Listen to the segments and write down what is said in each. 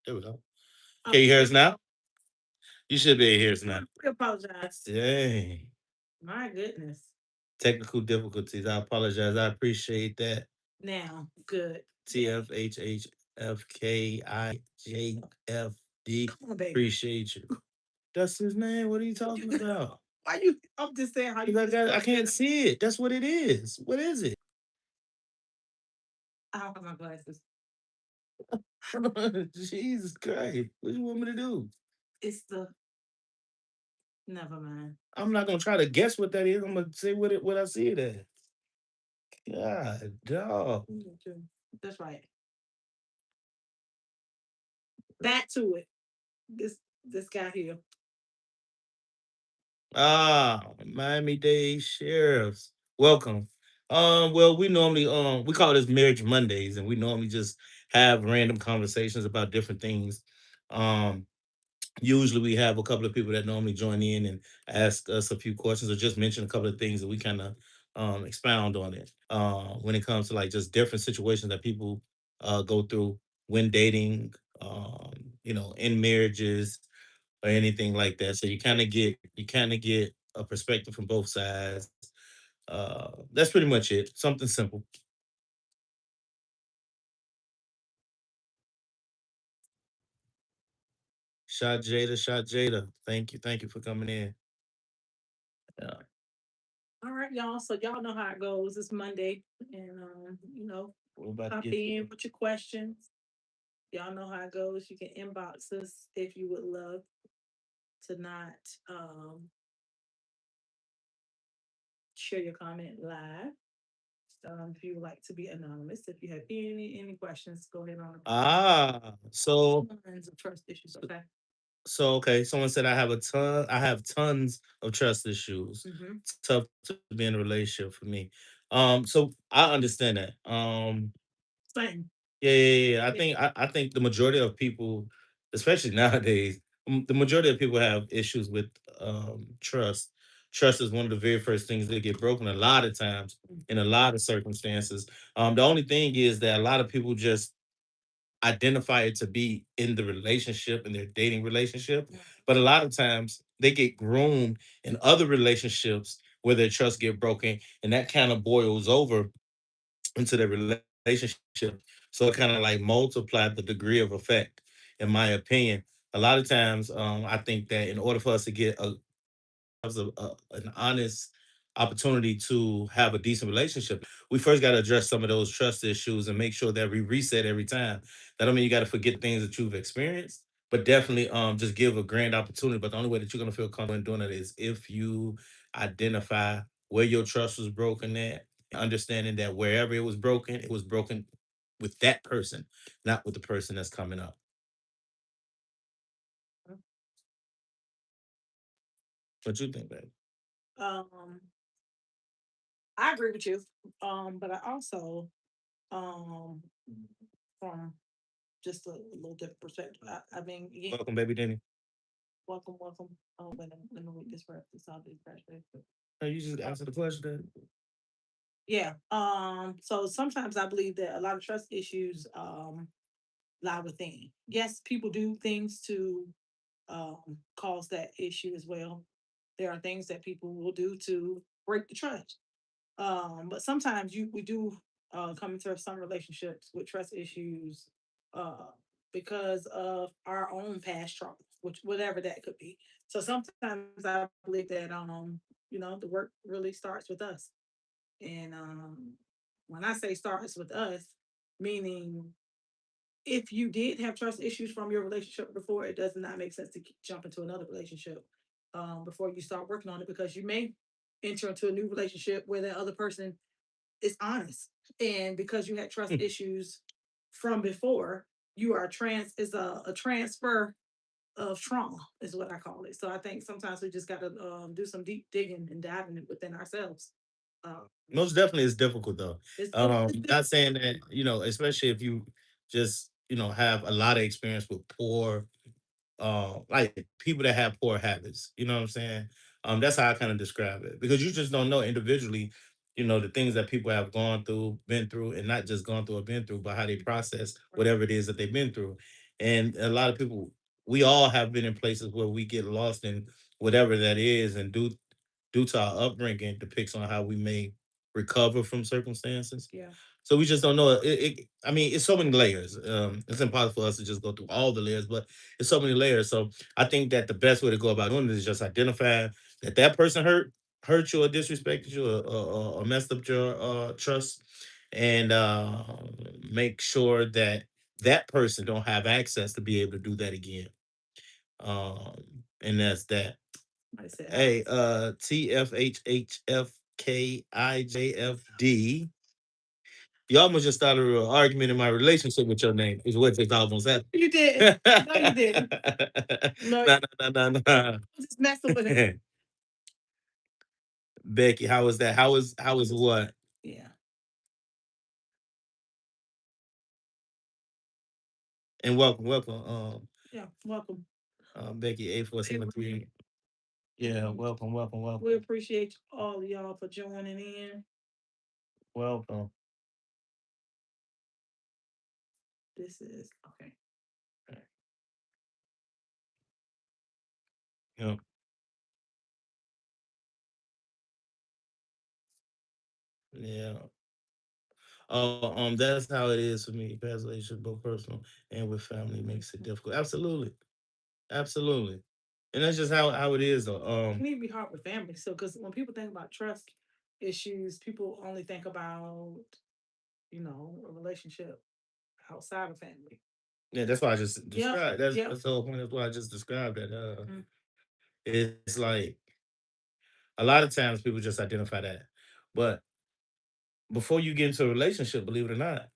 There we go. Can you Okay. hear us now? You should be able to hear us now. I apologize. Dang. My goodness. Technical difficulties. I apologize. I appreciate that. Now, good. TFHHFKIJFD. Come on, baby. Appreciate you. That's his name. What are you talking about? Why you? I'm just saying how you 'Cause I just got I trust can't it. see it. That's what it is. What is it? I don't have my glasses. Jesus Christ. What do you want me to do? It's the. Never mind. I'm not gonna try to guess what that is. I'm gonna say what I see it as. God dog. That's right. Back to it. This guy here. Miami-Dade Sheriffs. Welcome. Well, we normally we call this Marriage Mondays, and we normally just have random conversations about different things. Um, Usually we have a couple of people that normally join in and ask us a few questions or just mention a couple of things that we kind of expound on it. When it comes to like just different situations that people go through when dating, in marriages or anything like that. So you kind of get a perspective from both sides. That's pretty much it. Something simple. Shot Jada. Thank you for coming in. Yeah, All right, y'all. So y'all know how it goes. It's Monday, and we're about to pop get to in it. with your questions. Y'all know how it goes. You can inbox us if you would love to not share your comment live. If you would like to be anonymous, if you have any questions, go ahead on. Ah, Tons of trust issues. Okay. okay. Someone said I have tons of trust issues. Mm-hmm. It's tough to be in a relationship for me. So I understand that. Same. Yeah. I Yeah. think I think the majority of people, especially nowadays, the majority of people have issues with trust. Trust is one of the very first things that get broken a lot of times in a lot of circumstances. The only thing is that a lot of people just identify it to be in the relationship in their dating relationship, but a lot of times they get groomed in other relationships where their trust get broken, and that kind of boils over into their relationship. So it kind of like multiplied the degree of effect, in my opinion. A lot of times, I think that in order for us to get an honest opportunity to have a decent relationship, we first got to address some of those trust issues and make sure that we reset every time. That don't mean you got to forget things that you've experienced, but definitely just give a grand opportunity. But the only way that you're gonna feel comfortable in doing it is if you identify where your trust was broken at, understanding that wherever it was broken with that person, not with the person that's coming up. What you think, babe? Um, I agree with you. But I also um from just a little different perspective. I mean, yeah, Welcome, baby Denny. welcome. Let me read this for this all these crash. Hey, you just answer the question. Yeah. So sometimes I believe that a lot of trust issues lie within. Yes, people do things to cause that issue as well. There are things that people will do to break the trust. But sometimes we do come into some relationships with trust issues uh because of our own past trauma, which whatever that could be. So sometimes I believe that the work really starts with us. And when I say starts with us, meaning if you did have trust issues from your relationship before, it does not make sense to jump into another relationship before you start working on it, because you may enter into a new relationship where the other person is honest, and because you had trust issues from before, you are a transfer of trauma is what I call it. So I think sometimes we just got to do some deep digging and diving within ourselves. Um, Most definitely it's difficult though. it's Not saying that, especially if you just, have a lot of experience with poor like people that have poor habits. You know what I'm saying? That's how I kind of describe it. Because you just don't know individually, the things that people have gone through, been through, and not just gone through or been through, but how they process right. whatever it is that they've been through. And a lot of people, we all have been in places where we get lost in whatever that is, and due to our upbringing depicts on how we may recover from circumstances. Yeah. So we just don't know. I mean, it's so many layers. It's impossible for us to just go through all the layers, but it's so many layers. So I think that the best way to go about doing it is just identify that that person hurt you or disrespected you or messed up your trust, and make sure that that person don't have access to be able to do that again. And that's that. I said how. Hey, TFHHFKIJFD. Y'all must just started an argument in my relationship with your name. Is what they almost happened. You did. No, you didn't. No, Nah, nah, nah, nah, nah. just messing with it. Becky, how was that? How is what? Yeah. And welcome, welcome, Yeah. Welcome. Becky A47. Yeah, welcome, welcome, We welcome, appreciate all of y'all for joining in. welcome. This is okay. Yeah. Yeah. That's how it is for me. Past relationship, both personal and with family, makes it difficult. Absolutely, absolutely, and that's just how it is. Though. It need to be hard with family. So, because when people think about trust issues, people only think about, a relationship outside of family. Yeah, that's why I just Yep. described. Yep. That's the whole point. That's why I just described that. Mm. It's like a lot of times people just identify that, but before you get into a relationship, believe it or not,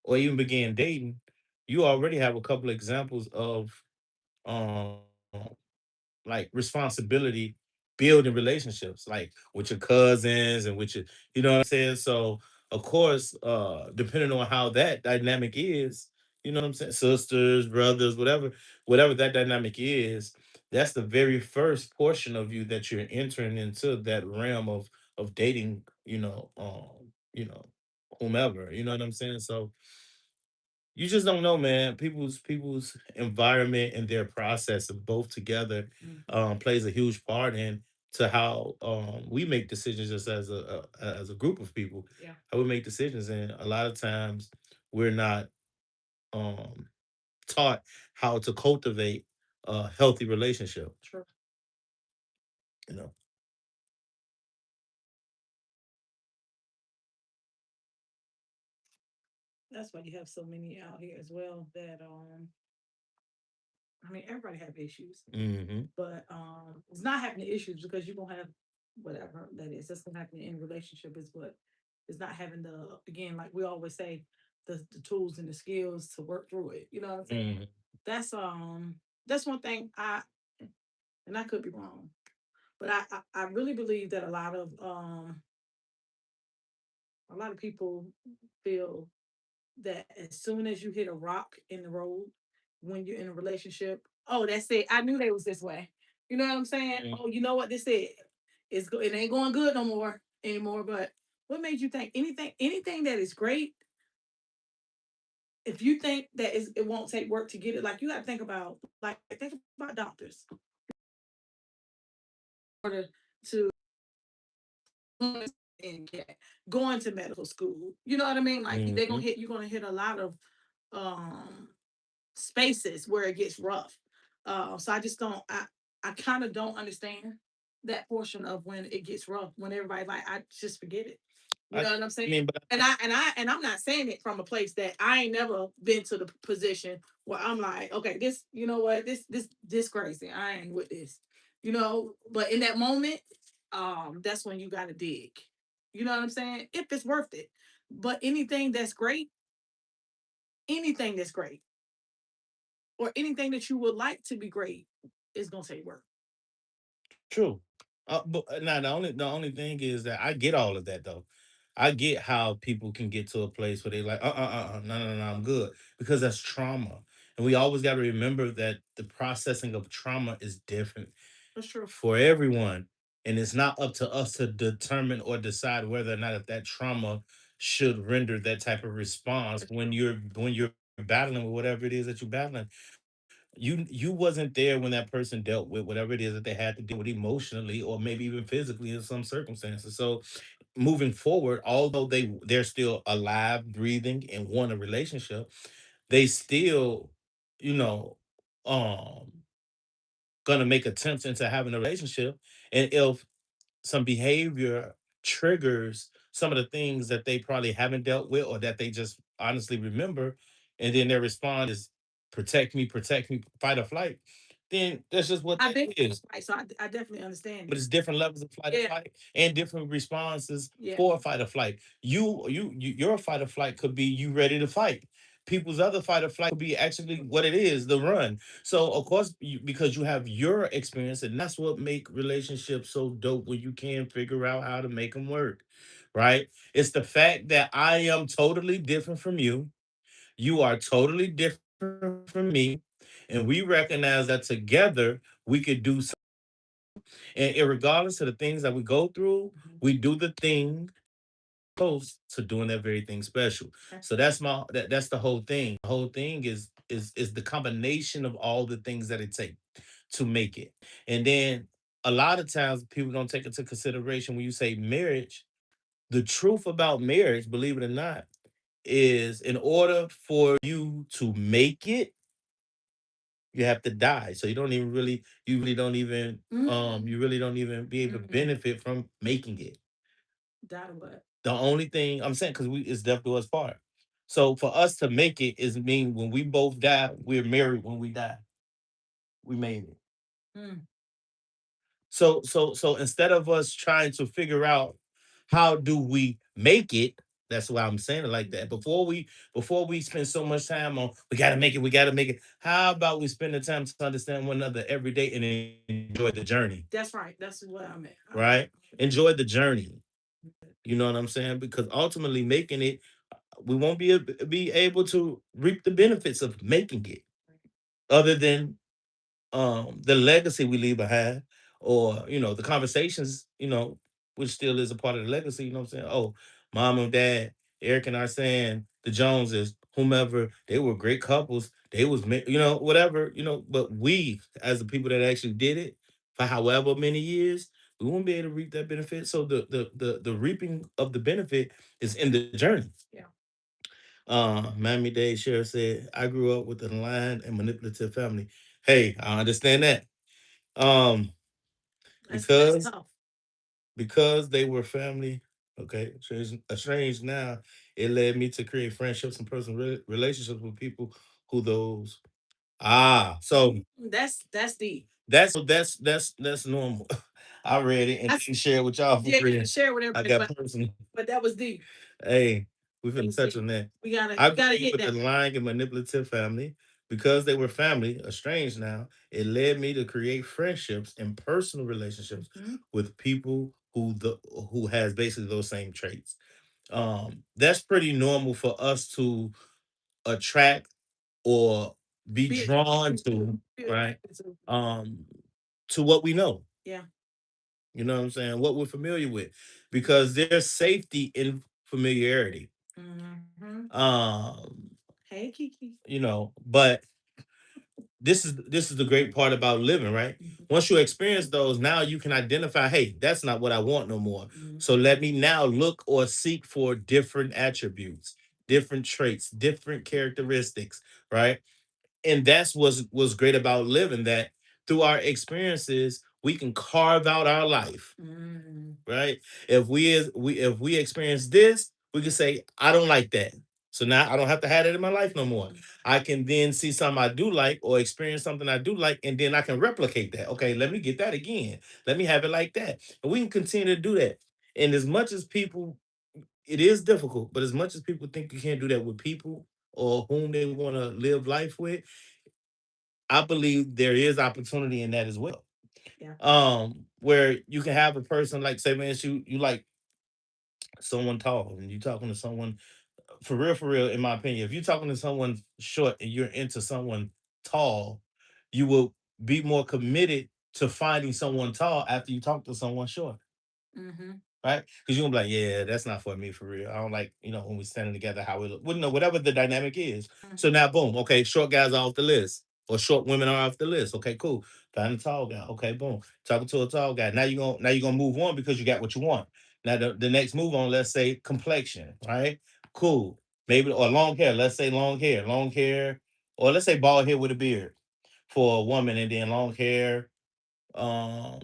or even begin dating, you already have a couple examples of um like responsibility building relationships like with your cousins and with your, you know what I'm saying? So of course, depending on how that dynamic is, you know what I'm saying, sisters, brothers, whatever that dynamic is, that's the very first portion of you that you're entering into that realm of dating, whomever, you know what I'm saying? So you just don't know, man. People's environment and their process of both together Mm. plays a huge part in to how we make decisions just as a group of people. Yeah. How we make decisions, and a lot of times we're not um, taught how to cultivate a healthy relationship. True. You know. That's why you have so many out here as well that I mean everybody have issues, Hmm. but it's not having the issues because you're gonna have whatever that is. That's gonna happen in relationship is what is not having the again, like we always say, the tools and the skills to work through it. You know what I'm saying? Hmm. That's one thing and I could be wrong, but I really believe that a lot of people feel that as soon as you hit a rock in the road when you're in a relationship, oh, that's it. I knew they was this way. You know what I'm saying? Oh, you know what this is? It ain't going good no more anymore. But what made you think anything that is great? If you think that it won't take work to get it, like you got to think about doctors order to and going to medical school. You know what I mean? Like they're gonna Hmm. hit you're gonna hit a lot of um spaces where it gets rough. So I just don't. I kind of don't understand that portion of when it gets rough. When everybody like, I just forget it. You I, know what I'm I saying? mean, but And I'm not saying it from a place that I ain't never been to the position where I'm like, okay, this, you know what, this crazy. I ain't with this. But in that moment, that's when you gotta dig. You know what I'm saying? If it's worth it. But anything that's great or anything that you would like to be great is gonna take work. true. But now the only thing is that I get all of that though. I get how people can get to a place where they like, no, no, no, I'm good, because that's trauma, and we always got to remember that the processing of trauma is different That's true. for everyone, and it's not up to us to determine or decide whether or not if that trauma should render that type of response That's when true. you're battling with whatever it is that you're battling, you wasn't there when that person dealt with whatever it is that they had to deal with emotionally or maybe even physically in some circumstances. So moving forward, although they're still alive, breathing, and want a relationship, they still, you know, um gonna make attempts into having a relationship. And if some behavior triggers some of the things that they probably haven't dealt with or that they just honestly remember, and then their response is protect me, fight or flight, then that's just what I that think is. right. So I definitely understand But it. it's different levels of fight or Yeah, flight and different responses yeah. for fight or flight. Your fight or flight could be you ready to fight. People's other fight or flight could be actually what it is, the run. So of course, because you have your experience, and that's what make relationships so dope when you can figure out how to make them work, right? It's the fact that I am totally different from you. You are totally different from me, and we recognize that together we could do. And regardless of the things that we go through, Mhm. we do the thing close to doing that very thing special. Okay. So that's the whole thing. The whole thing is the combination of all the things that it takes to make it. And then a lot of times people don't take into consideration when you say marriage. The truth about marriage, believe it or not, is in order for you to make it, you have to die. So you really don't even Mm. you really don't even be able to Mhm. benefit from making it. That what? The only thing I'm saying, because we it's death do us part. So for us to make it is mean when we both die, we're married when we die. We made it. Mm. So instead of us trying to figure out how do we make it, that's why I'm saying it like that. Before we spend so much time on we gotta make it. How about we spend the time to understand one another every day and enjoy the journey, That's right. That's what I meant. right? Enjoy the journey. You know what I'm saying? Because ultimately making it, we won't be able to reap the benefits of making it other than the legacy we leave behind, or the conversations, which still is a part of the legacy. You know what I'm saying? Oh, mom and dad, Eric and I saying the Joneses, whomever, they were great couples. They was whatever, but we as the people that actually did it for however many years, we won't be able to reap that benefit. So the reaping of the benefit is in the journey. Yeah. Miami Dade Sheriff said, I grew up with an aligned and manipulative family. Hey, I understand that. Um, That's because tough. they were family, okay, estranged now, it led me to create friendships and personal relationships with people who those so That's deep. that's normal. I read it and That's didn't share it with y'all for yeah. You free. can share with I everybody, got but personal. that was deep. Hey, we That finna was touch deep. on that. We I gotta grew up hit with a that. lying and manipulative family. Because they were family, estranged now, it led me to create friendships and personal relationships Mhm. with people who has basically those same traits. That's pretty normal for us to attract or be Be drawn to, be right? attracted to. Um, to what we know. Yeah. You know what I'm saying? What we're familiar with. Because there's safety in familiarity. Hmm. Um, Hey, Kiki. but this is the great part about living, right? Mhm. Once you experience those, now you can identify, hey, that's not what I want no more. Mhm. So let me now look or seek for different attributes, different traits, different characteristics, right? And that's what's great about living, that through our experiences, we can carve out our life, Mhm. right? If we experience this, we can say, I don't like that. So now I don't have to have it in my life no more. I can then see something I do like or experience something I do like, and then I can replicate that. Okay, let me get that again. Let me have it like that. And we can continue to do that. And as much as people, it is difficult, but as much as people think you can't do that with people or whom they want to live life with, I believe there is opportunity in that as well. Yeah. Where you can have a person like, say, man, you like someone tall and you talking to someone for real, in my opinion, if you're talking to someone short and you're into someone tall, you will be more committed to finding someone tall after you talk to someone short. Hmm. right? Because you're gonna be like, yeah, that's not for me for real. I don't like, when we standing together, how we look. Well, no, whatever the dynamic is. So Mhm. now, boom, okay, short guys are off the list, or short women are off the list. Okay, cool. Find a tall guy. Okay, boom. Talking to a tall guy. Now you're gonna move on because you got what you want. Now the next move on, let's say complexion, right? Cool. Maybe or long hair. Let's say long hair, or let's say bald hair with a beard for a woman, and then long hair um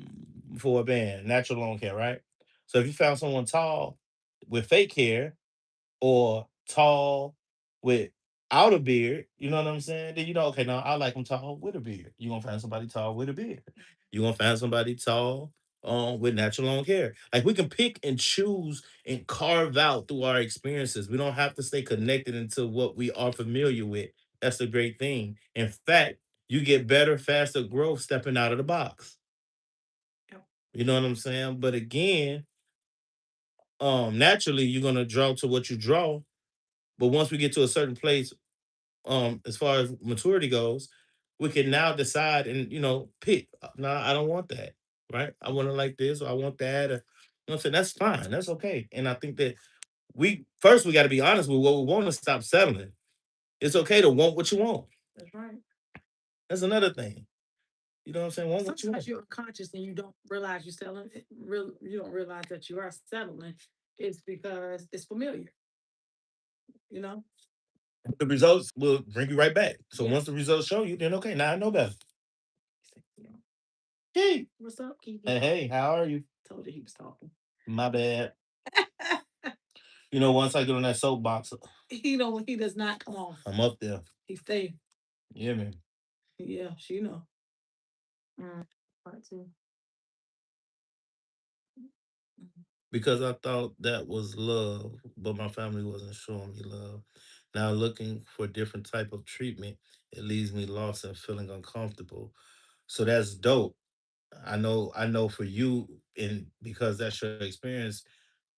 for a band, natural long hair, right? So if you found someone tall with fake hair or tall without a beard, you know what I'm saying? Then okay, now I like them tall with a beard. You're gonna find somebody tall with a beard. You're gonna find somebody tall with natural long hair. Like we can pick and choose and carve out through our experiences. We don't have to stay connected into what we are familiar with. That's a great thing. In fact, you get better, faster growth stepping out of the box. Yep. You know what I'm saying? But again, naturally you're gonna draw to what you draw. But once we get to a certain place, as far as maturity goes, we can now decide and pick. No, I don't want that. Right? I want to like this, or I want that. Or, I'm saying? That's fine. That's okay. And I think that we got to be honest with what we want to stop settling. It's okay to want what you want. That's right. That's another thing. You know what I'm saying? Want what you Sometimes want. you're unconscious and you don't realize you're settling. You don't realize that you are settling. It's because it's familiar. You know. The results will bring you right back. So Yeah. once the results show you, then okay, now I know better. Hey, What's up, Kiki? hey, how are you? Told you he was talking. My bad. Once I get on that soapbox, He don't. He does not come on. I'm up there. He stay. Yeah, man. Yeah, she know. Part two. Mhm. Because I thought that was love, but my family wasn't showing me love. Now looking for different type of treatment, it leaves me lost and feeling uncomfortable. So that's dope. I know for you, and because that's your experience,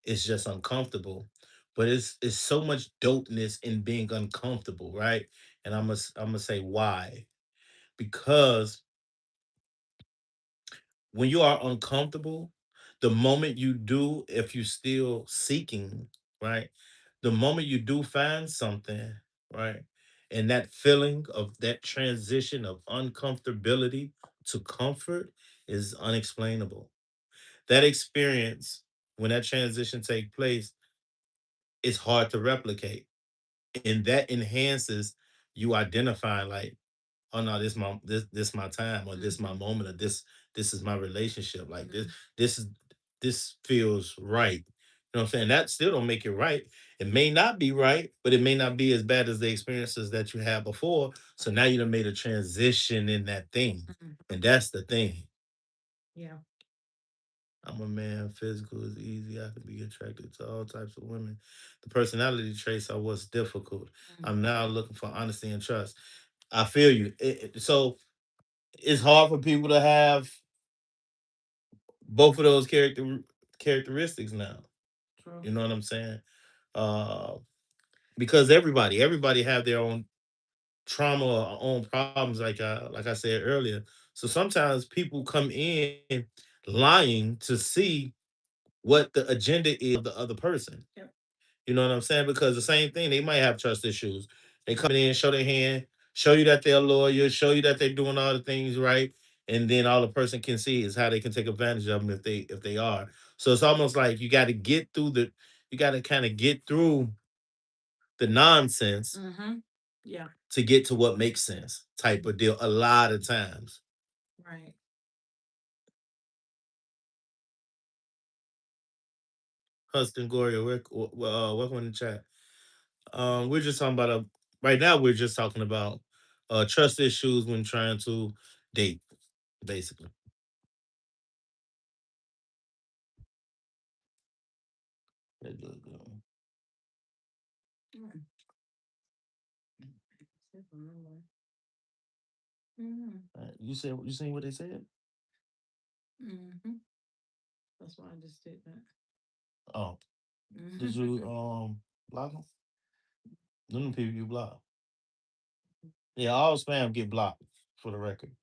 it's just uncomfortable. But it's so much dopeness in being uncomfortable, right? And I'm gonna say why. Because when you are uncomfortable, the moment you do, if you're still seeking, right? The moment you do find something, right? And that feeling of that transition of uncomfortability to comfort is unexplainable. That experience, when that transition take place, it's hard to replicate. And that enhances you identifying like, oh no, this my time, or this my Mhm. moment, or this is my relationship. Like this Mhm. this is this feels right. You know what I'm saying? That still don't make it right. It may not be right, but it may not be as bad as the experiences that you had before. So now you done made a transition in that thing. Mhm. And that's the thing. Yeah. I'm a man. Physical is easy. I can be attracted to all types of women. The personality traits are what's difficult. I'm Mhm. now looking for honesty and trust. I feel you. So it's hard for people to have both of those characteristics now. True. You know what I'm saying? Uh, because everybody have their own trauma or own problems, like I said earlier. So sometimes people come in lying to see what the agenda is of the other person. Yep. You know what I'm saying? Because the same thing, they might have trust issues. They come in, show their hand, show you that they're loyal, show you that they're doing all the things right, and then all the person can see is how they can take advantage of them if they are. So it's almost like you got to kind of get through the nonsense Mhm. Yeah. to get to what makes sense type of deal. A lot of times, Right. Huston Gloria, welcome in the chat. We're just talking about right now. We're just talking about trust issues when trying to date, basically. There you go. Mm. Mhm. You seen what they said? Mhm. That's why I just did that. Oh, did you Mhm. block them? Them the people you block. Yeah, all spam get blocked for the record.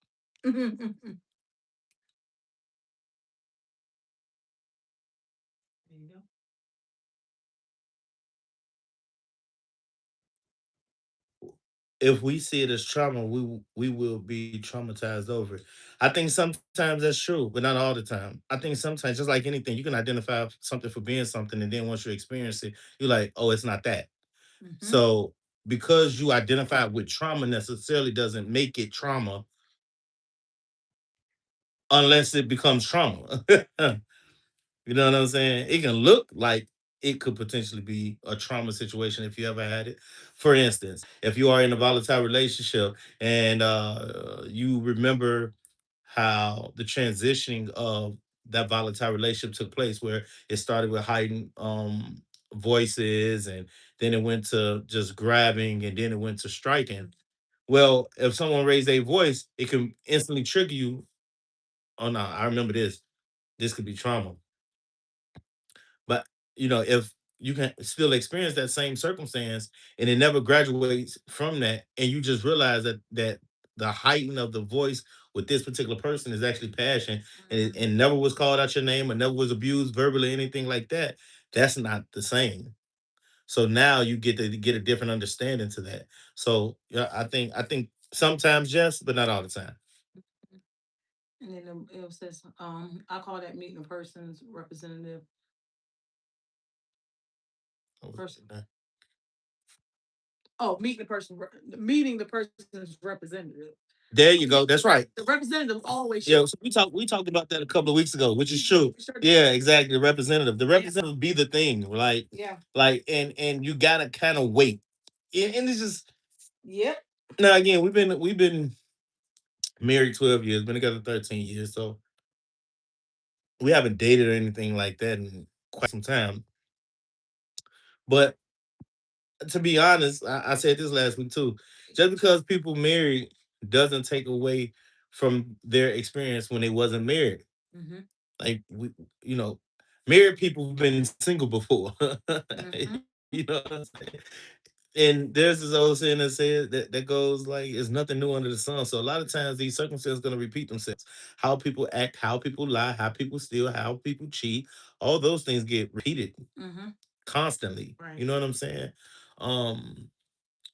if we see it as trauma, we will be traumatized over it. I think sometimes that's true, but not all the time. I think sometimes, just like anything, you can identify something for being something, and then once you experience it, you're like, oh, it's not that. Hmm. So because you identify with trauma necessarily doesn't make it trauma unless it becomes trauma. You know what I'm saying? It can look like it could potentially be a trauma situation if you ever had it. For instance, if you are in a volatile relationship and you remember how the transitioning of that volatile relationship took place, where it started with heightened voices, and then it went to just grabbing, and then it went to striking. Well, if someone raised a voice, it can instantly trigger you. Oh no, I remember this. This could be trauma. But if you can still experience that same circumstance and it never graduates from that, and you just realize that the heighten of the voice with this particular person is actually passion, and and never was called out your name or never was abused verbally, anything like that, that's not the same. So now you get to get a different understanding to that. So yeah, I think sometimes yes, but not all the time. And then it says, I call that meeting a person's representative. Person. Oh, meeting the person's representative. There you go. That's right. The representative always Yeah, shows. so we talked about that a couple of weeks ago, which is true. We sure did. Yeah, exactly. The representative. The Yeah. representative be the thing, like Yeah. and you gotta kind of wait. And it's just Yep. now again, we've been married 12 years, been together 13 years, so we haven't dated or anything like that in quite some time. But to be honest, I said this last week too. Just because people married doesn't take away from their experience when they wasn't married. Hmm. Like you know, married people have been single before. Hmm. You know what I'm saying? And there's this old saying that says that goes like, "It's nothing new under the sun." So a lot of times these circumstances going to repeat themselves. How people act, how people lie, how people steal, how people cheat, all those things get repeated Hmm. constantly. Right. You know what I'm saying? Um.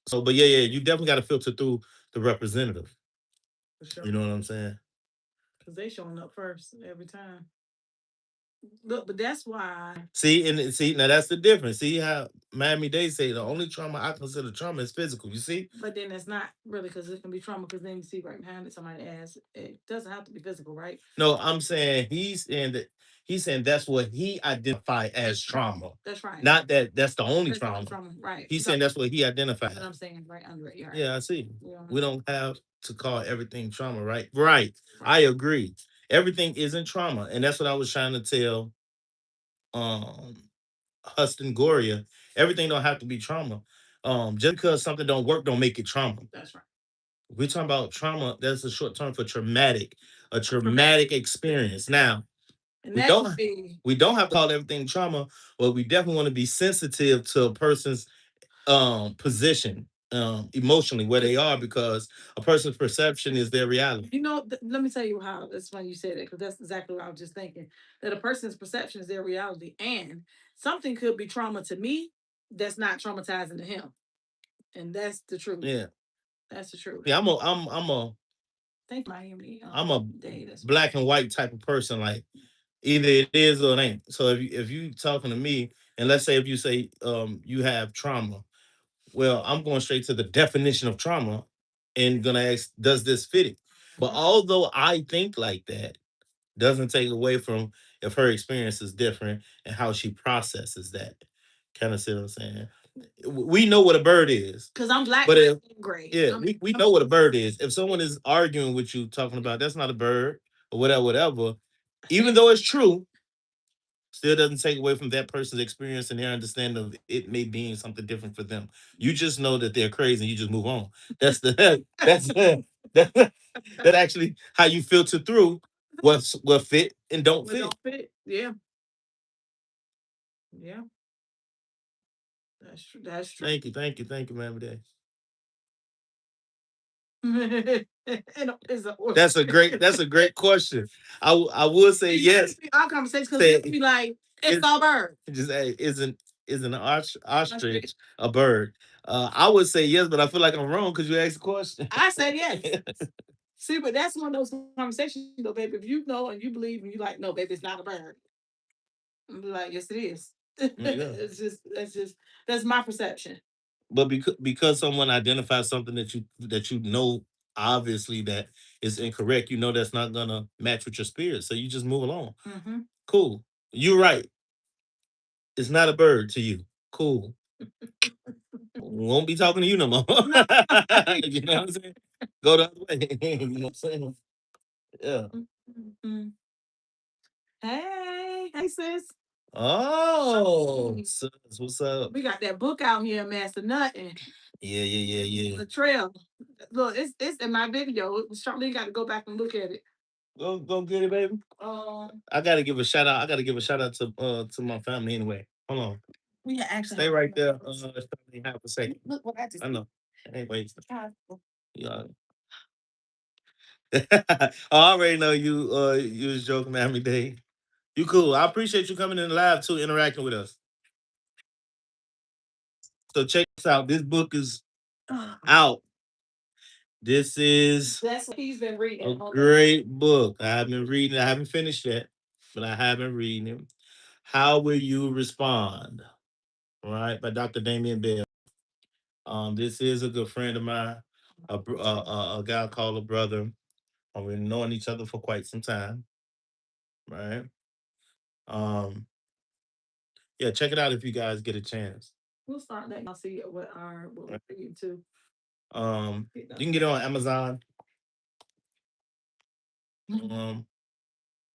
So, but yeah, you definitely got to filter through the representative. For sure. You know what I'm saying? Because they showing up first every time. Look, but that's why. See, and see, now that's the difference. See how Miami Dade say the only trauma I consider trauma is physical. You see? But then it's not really, because it can be trauma. Because then you see right behind it, somebody asks, it doesn't have to be physical, right? No, I'm saying he's saying that's what he identified as trauma. That's right. Not that that's the only That's the only trauma. trauma, right? He's saying that's what he identified. But I'm saying right under it. You're right. Yeah, I see. Yeah. We don't have to call everything trauma, right? Right. Right. I agree. Everything isn't trauma, and that's what I was trying to tell um Huston Goria. Everything don't have to be trauma. Just because something don't work don't make it trauma. That's right. We're talking about trauma. That's a short term for traumatic, a traumatic experience. Now And we that don't could be. we don't have to call everything trauma, but we definitely want to be sensitive to a person's position emotionally where they are, because a person's perception is their reality. Let me tell you how. That's funny you said that, because that's exactly what I was just thinking. That a person's perception is their reality, and something could be trauma to me that's not traumatizing to him, and that's the truth. Yeah. That's the truth. Yeah, I'm a Thank Miami. I'm a Day. That's black and white type of person. Like either it is or it ain't. So if you talking to me, and let's say if you say you have trauma, well, I'm going straight to the definition of trauma and gonna ask, does this fit it? But although I think like that, doesn't take away from if her experience is different and how she processes that. Kind of see what I'm saying? We know what a bird is. Because I'm black, But if and gray. yeah, we know what a bird is. If someone is arguing with you talking about that's not a bird or whatever, even though it's true, still doesn't take away from that person's experience and their understanding of it may being something different for them. You just know that they're crazy and you just move on. That's the that, that actually how you filter through what fit and don't What fit. don't fit. Yeah. Yeah. That's true. That's true. Thank you, man. It's That's a great question. I would say yes. Our conversation, because Say it be like, it's a bird. just hey, isn't an ostrich a bird? I would say yes, but I feel like I'm wrong because you asked the question. I said yes. See, but that's one of those conversations, though, baby. If you know and you believe and you like, no, baby, it's not a bird. I'm be like, yes, it is. Yeah. That's my perception. But because someone identifies something that you know obviously that is incorrect, you know that's not gonna match with your spirit. So you just move along. Mm-hmm. Cool. You're right. It's not a bird to you. Cool. Won't be talking to you no more. You know what I'm saying? Go the other way. You know what I'm saying? Yeah. Mhm. Hey, sis. Oh, sis, what's up? We got that book out here, Master Nothing. Yeah, yeah, yeah, yeah. The trail. Look, it's in my video. Charlene got to go back and look at it. Go get it, baby. I gotta give a shout out. I gotta give a shout out to my family anyway. Hold on. We actually Stay have right there. tomatoes. Stephanie, half a second. Look what I just I know. Anyway, did. yeah. I already know you was joking at me, Dave. You cool. I appreciate you coming in live too, interacting with us. So check this out. This book is out. This is That's what he's been reading. a Hold on. great book. I have been reading. I haven't finished yet, but I have been reading it. How will you respond? All right, by Dr. Damien Bell. This is a good friend of mine, a guy called a brother. We've been knowing each other for quite some time, right? Um, yeah, check it out if you guys get a chance. We'll start letting y'all see what we're reading too. You can get it on Amazon. Um,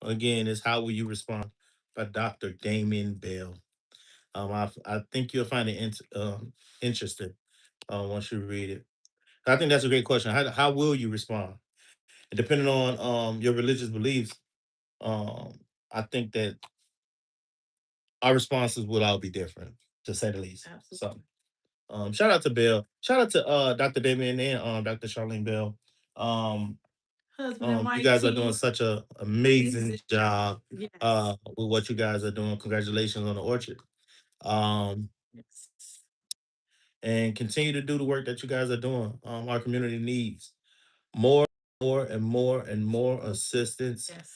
again, it's How Will You Respond by Dr. Damien Bell. I think you'll find it interesting once you read it. I think that's a great question. How will you respond? And depending on your religious beliefs, um, I think that our responses will all be different, to say the least. Absolutely. So, shout out to Bill. Shout out to Dr. Damien and Dr. Charlene Bell. Um, Husband and you wife guys are doing team. such a amazing job Yes. with what you guys are doing. Congratulations on the orchard. Um, Yes. and continue to do the work that you guys are doing. Our community needs more, more assistance. Yes.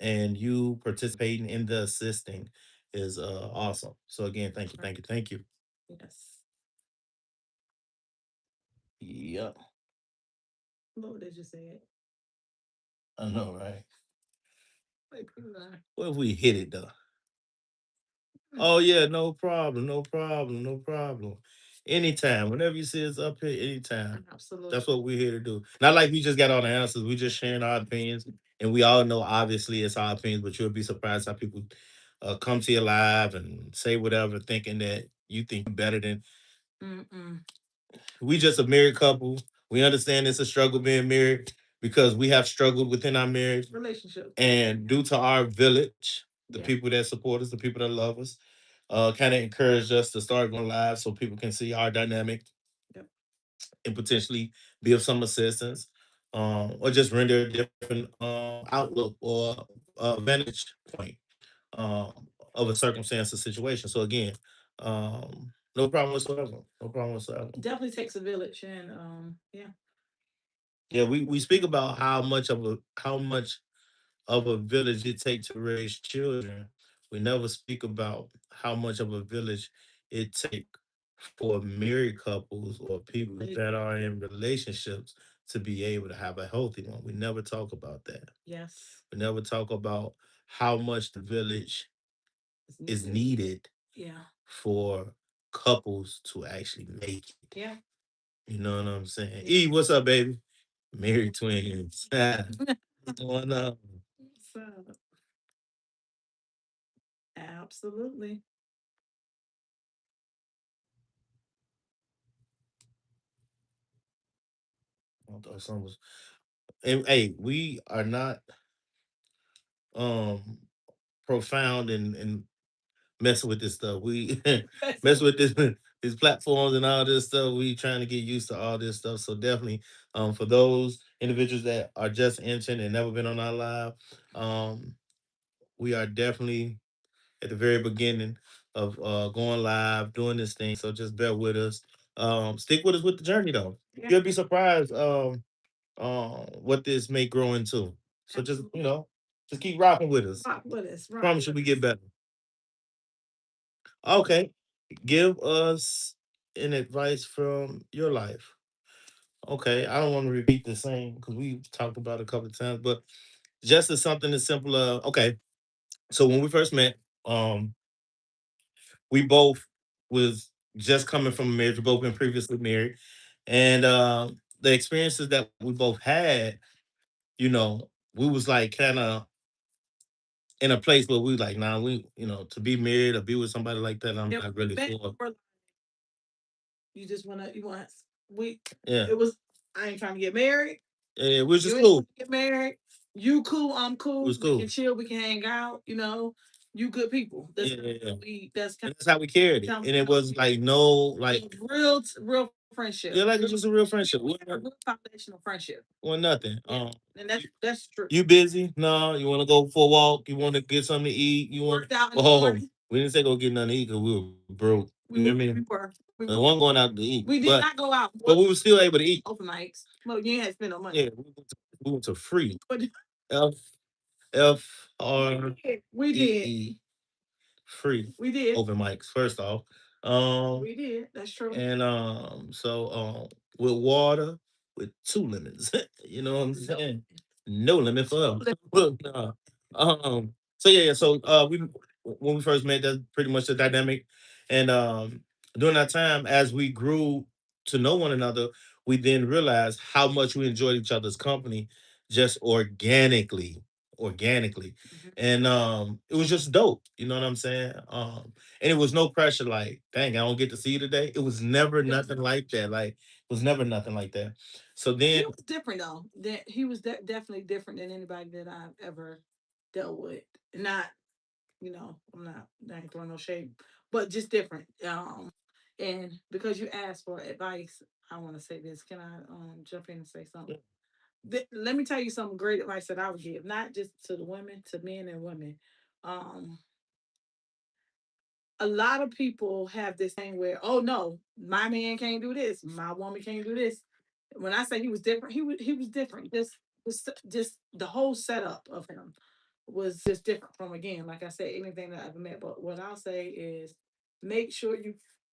And you participating in the assisting is awesome. So again, thank you. Yes. Yeah, What did you say? I know, right? Like, What if we hit it though? Oh yeah, no problem, no problem, no problem. Anytime, whenever you see us up here, anytime. Absolutely. That's what we're here to do. Not like we just got all the answers. We just sharing our opinions, and we all know obviously it's our opinions, but you'll be surprised how people come to your live and say whatever, thinking that you think you're better than. Mm-mm. We just a married couple. We understand it's a struggle being married because we have struggled within our marriage, Relationship. and due to our village, the Yeah. people that support us, the people that love us, kind of encouraged us to start going live so people can see our dynamic Yep. and potentially be of some assistance, or just render a different outlook or vantage point of a circumstance or situation. So again, no problem whatsoever. No problem whatsoever. Definitely takes a village, and yeah. Yeah, we speak about how much of a village it takes to raise children. We never speak about how much of a village it takes for married couples or people that are in relationships to be able to have a healthy one. We never talk about that. Yes. We never talk about how much the village It's is needed. needed Yeah. for couples to actually make it. Yeah. You know what I'm saying? Yeah. E, what's up, baby? Married twins. What's going on? So, absolutely. I thought something was. And, hey, we are not um profound and messing with this stuff. We mess with this these platforms and all this stuff. We trying to get used to all this stuff. So definitely, for those individuals that are just entering and never been on our live, um, we are definitely at the very beginning of going live, doing this thing. So just bear with us. Stick with us with the journey though. Yeah, You'll be surprised what this may grow into. So just absolutely. just keep rocking with us. Rock with us, rock Promise you with we get us. better. Okay. Give us an advice from your life. Okay. I don't want to repeat the same because we've talked about it a couple of times, but just as something as simple. Okay. So when we first met, um, we both was just coming from a marriage, we both been previously married. And the experiences that we both had, we was like kind of in a place where we like, nah, to be married or be with somebody like that, I'm Yep. not really Bet for. for you just wanna we Yeah. it was I ain't trying to get married. Yeah, we're You just ain't cool. trying to get married. You cool, I'm It cool. was We can cool. chill, we can hang out, you good people. That's Yeah, yeah, yeah. that's kind And that's how we carried it. of And it was like no, like, real friendship. yeah, like it's just a real friendship. We had a real foundational friendship. Or nothing. Yeah. And that's true. You busy? No. You want to go for a walk? You want to get something to eat? You want? Worked out in the Oh, morning. we didn't say go get nothing to eat because we were broke. You know what I We mean? were. We I were. wasn't going out to eat, We did not go out but we were still able to eat. open mics. Well, you ain't had to spend no money. Yeah, we went to free. But F F R we E did. E free We did. open mics. First off, We did. That's true. and so with water with two lemons. You know what I'm saying? No limit for us. Look, nah. So yeah, so we when we first met, that's pretty much the dynamic. And during that time, as we grew to know one another, we then realized how much we enjoyed each other's company just organically. Organically. Mhm. And it was just dope. You know what I'm saying? And it was no pressure, like, dang, I don't get to see you today. It was never nothing like that. Like, it was never nothing like that. So He then, was different though. That he was definitely different than anybody that I've ever dealt with. Not, I'm not. I ain't throwing no shade, but just different. And because you asked for advice, I want to say this. Can I jump in and say something? Let me tell you some great advice that I would give, not just to the women, to men and women. Um, a lot of people have this thing where, oh no, my man can't do this, my woman can't do this. When I say he was different, he was different. Just the whole setup of him was just different from, again, like I said, anything that I've ever met. But what I'll say is, make sure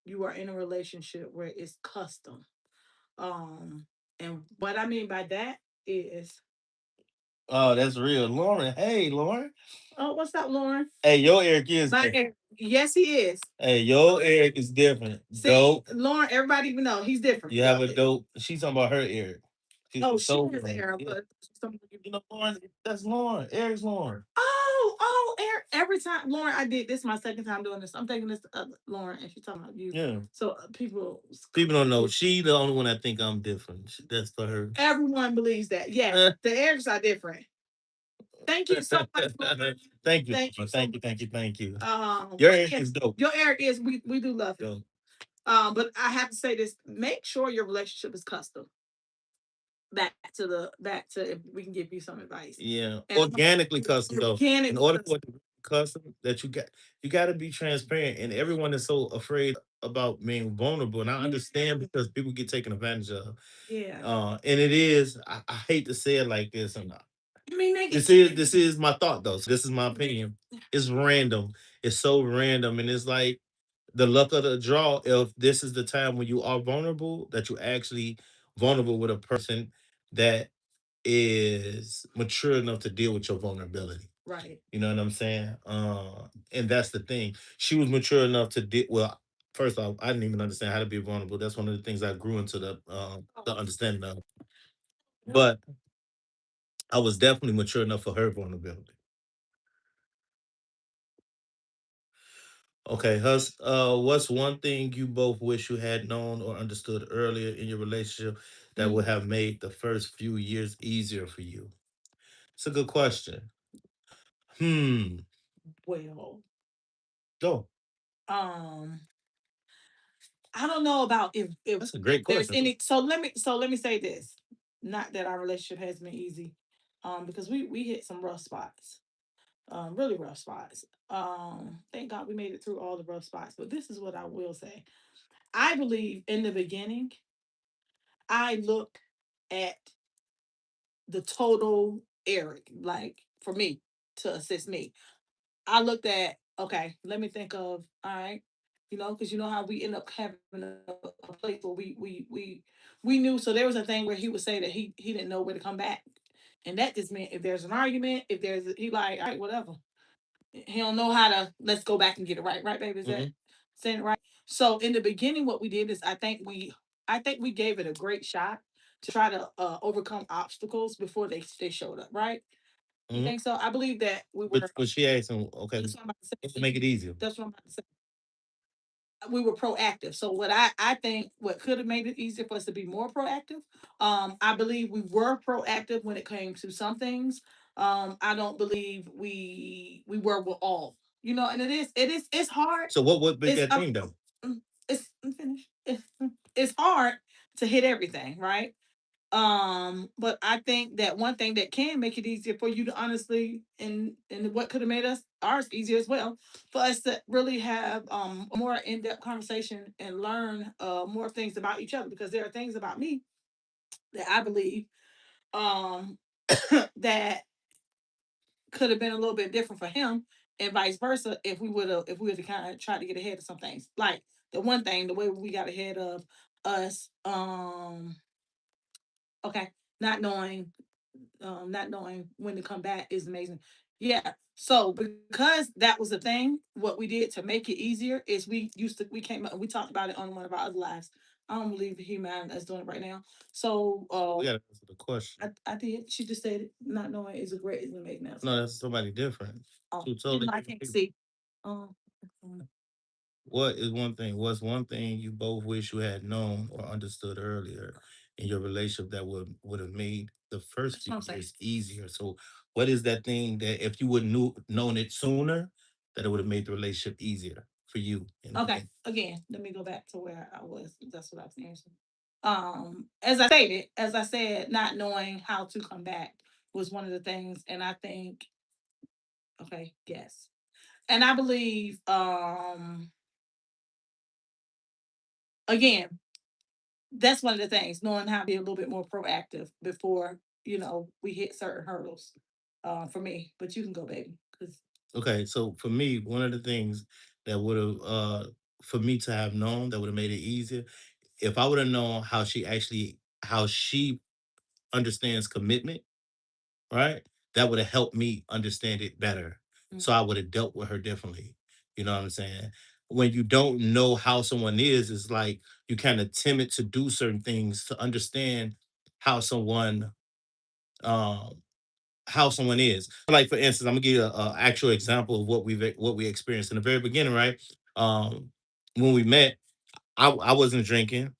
you are in a relationship where it's custom. Um, and what I mean by that is, oh, that's real. Lauren. Hey, Lauren. oh, what's up, Lauren? Hey, your Eric is My different. Eric. Yes, he is. Hey, your Eric is different. See, Dope. Lauren, everybody even know he's different. You have a dope. She's talking about her Eric. Oh, she So has an Eric, yeah. but some You know, Lauren, that's Lauren. Eric's Lauren. Eric. Every time, Lauren, I did this is my second time doing this. I'm taking this to Lauren, and she's talking about you. Yeah. So people, People don't know. She the only one that think I'm different. That's for her. everyone believes that. Yes, the Erics are different. Thank you so much. Lauren. Thank you. Thank you. Thank you. Thank you. Thank you. Your But Eric yes, is dope. your Eric is, we do love him. Dope. But I have to say this: make sure your relationship is custom. Back to if we can give you some advice. Yeah, And organically custom though. In organic order custom. for it to be custom, that you got to be transparent, and everyone is so afraid about being vulnerable. And I understand because people get taken advantage of. Yeah. And it is. I hate to say it like this, and I mean, they this is my thought though. So this is my opinion. It's random. It's so random, and it's like the luck of the draw. If this is the time when you are vulnerable, that you actually vulnerable with a person that is mature enough to deal with your vulnerability. right. You know what I'm saying? And that's the thing. She was mature enough to deal. Well, first off, I didn't even understand how to be vulnerable. That's one of the things I grew into the understanding of. But I was definitely mature enough for her vulnerability. Okay, Hus. What's one thing you both wish you had known or understood earlier in your relationship that would have made the first few years easier for you? It's a good question. Hmm. Well, Go. um, I don't know about if That's a great there's question. any. So let me say this. Not that our relationship has been easy, because we hit some rough spots. really rough spots. Thank God we made it through all the rough spots. But this is what I will say. I believe in the beginning, I look at the total Eric, like for me to assist me. I looked at, okay, let me think of, all right, because you know how we end up having a place where we knew. So there was a thing where he would say that he didn't know where to come back, and that just meant if there's an argument, if there's he like, all right, whatever, he don't know how to, let's go back and get it right, right, baby, is that Mhm. saying it right? So in the beginning, what we did is I think we gave it a great shot to try to overcome obstacles before they showed up, right? You Mhm. think so? I believe that we But were. but she asked him, okay, That's what I'm about to to say. make it easier. That's what I'm about to say. We were proactive. So what I think what could have made it easier for us to be more proactive. I believe we were proactive when it came to some things. I don't believe we were with all. And it's hard. So what made It's that thing though? I'm finished. It's hard to hit everything, right? But I think that one thing that can make it easier for you to honestly, and what could have made us ours easier as well, for us to really have a more in-depth conversation and learn more things about each other, because there are things about me that I believe um that could have been a little bit different for him, and vice versa, if we would have kind of tried to get ahead of some things. Like the one thing, the way we got ahead of us, okay, not knowing not knowing when to come back is amazing. Yeah. So because that was the thing, what we did to make it easier is we came up and we talked about it on one of our other lives. I don't believe he mind us doing it right now. So We gotta answer the question. I did. She just said not knowing is an amazing answer. No, that's somebody different. Oh, Two you totally know I different can't people. see. Um, What is one thing? What's one thing you both wish you had known or understood earlier in your relationship that would have made the first that's few what I'm saying. years easier? So, what is that thing that if you would known it sooner, that it would have made the relationship easier for you in the Okay, beginning? again, let me go back to where I was. That's what I was answering. As I said, not knowing how to come back was one of the things, and I think, okay, yes, and I believe, again, that's one of the things, knowing how to be a little bit more proactive before we hit certain hurdles. For me, but you can go, baby, because Okay, so for me, one of the things that would have for me to have known that would have made it easier if I would have known how she understands commitment, right? That would have helped me understand it better. So I would have dealt with her differently. You know what I'm saying? When you don't know how someone is, it's like you kind of timid to do certain things to understand how someone um how someone is. Like for instance, I'm gonna give you a actual example of what we experienced in the very beginning, right? Um when we met, I wasn't drinking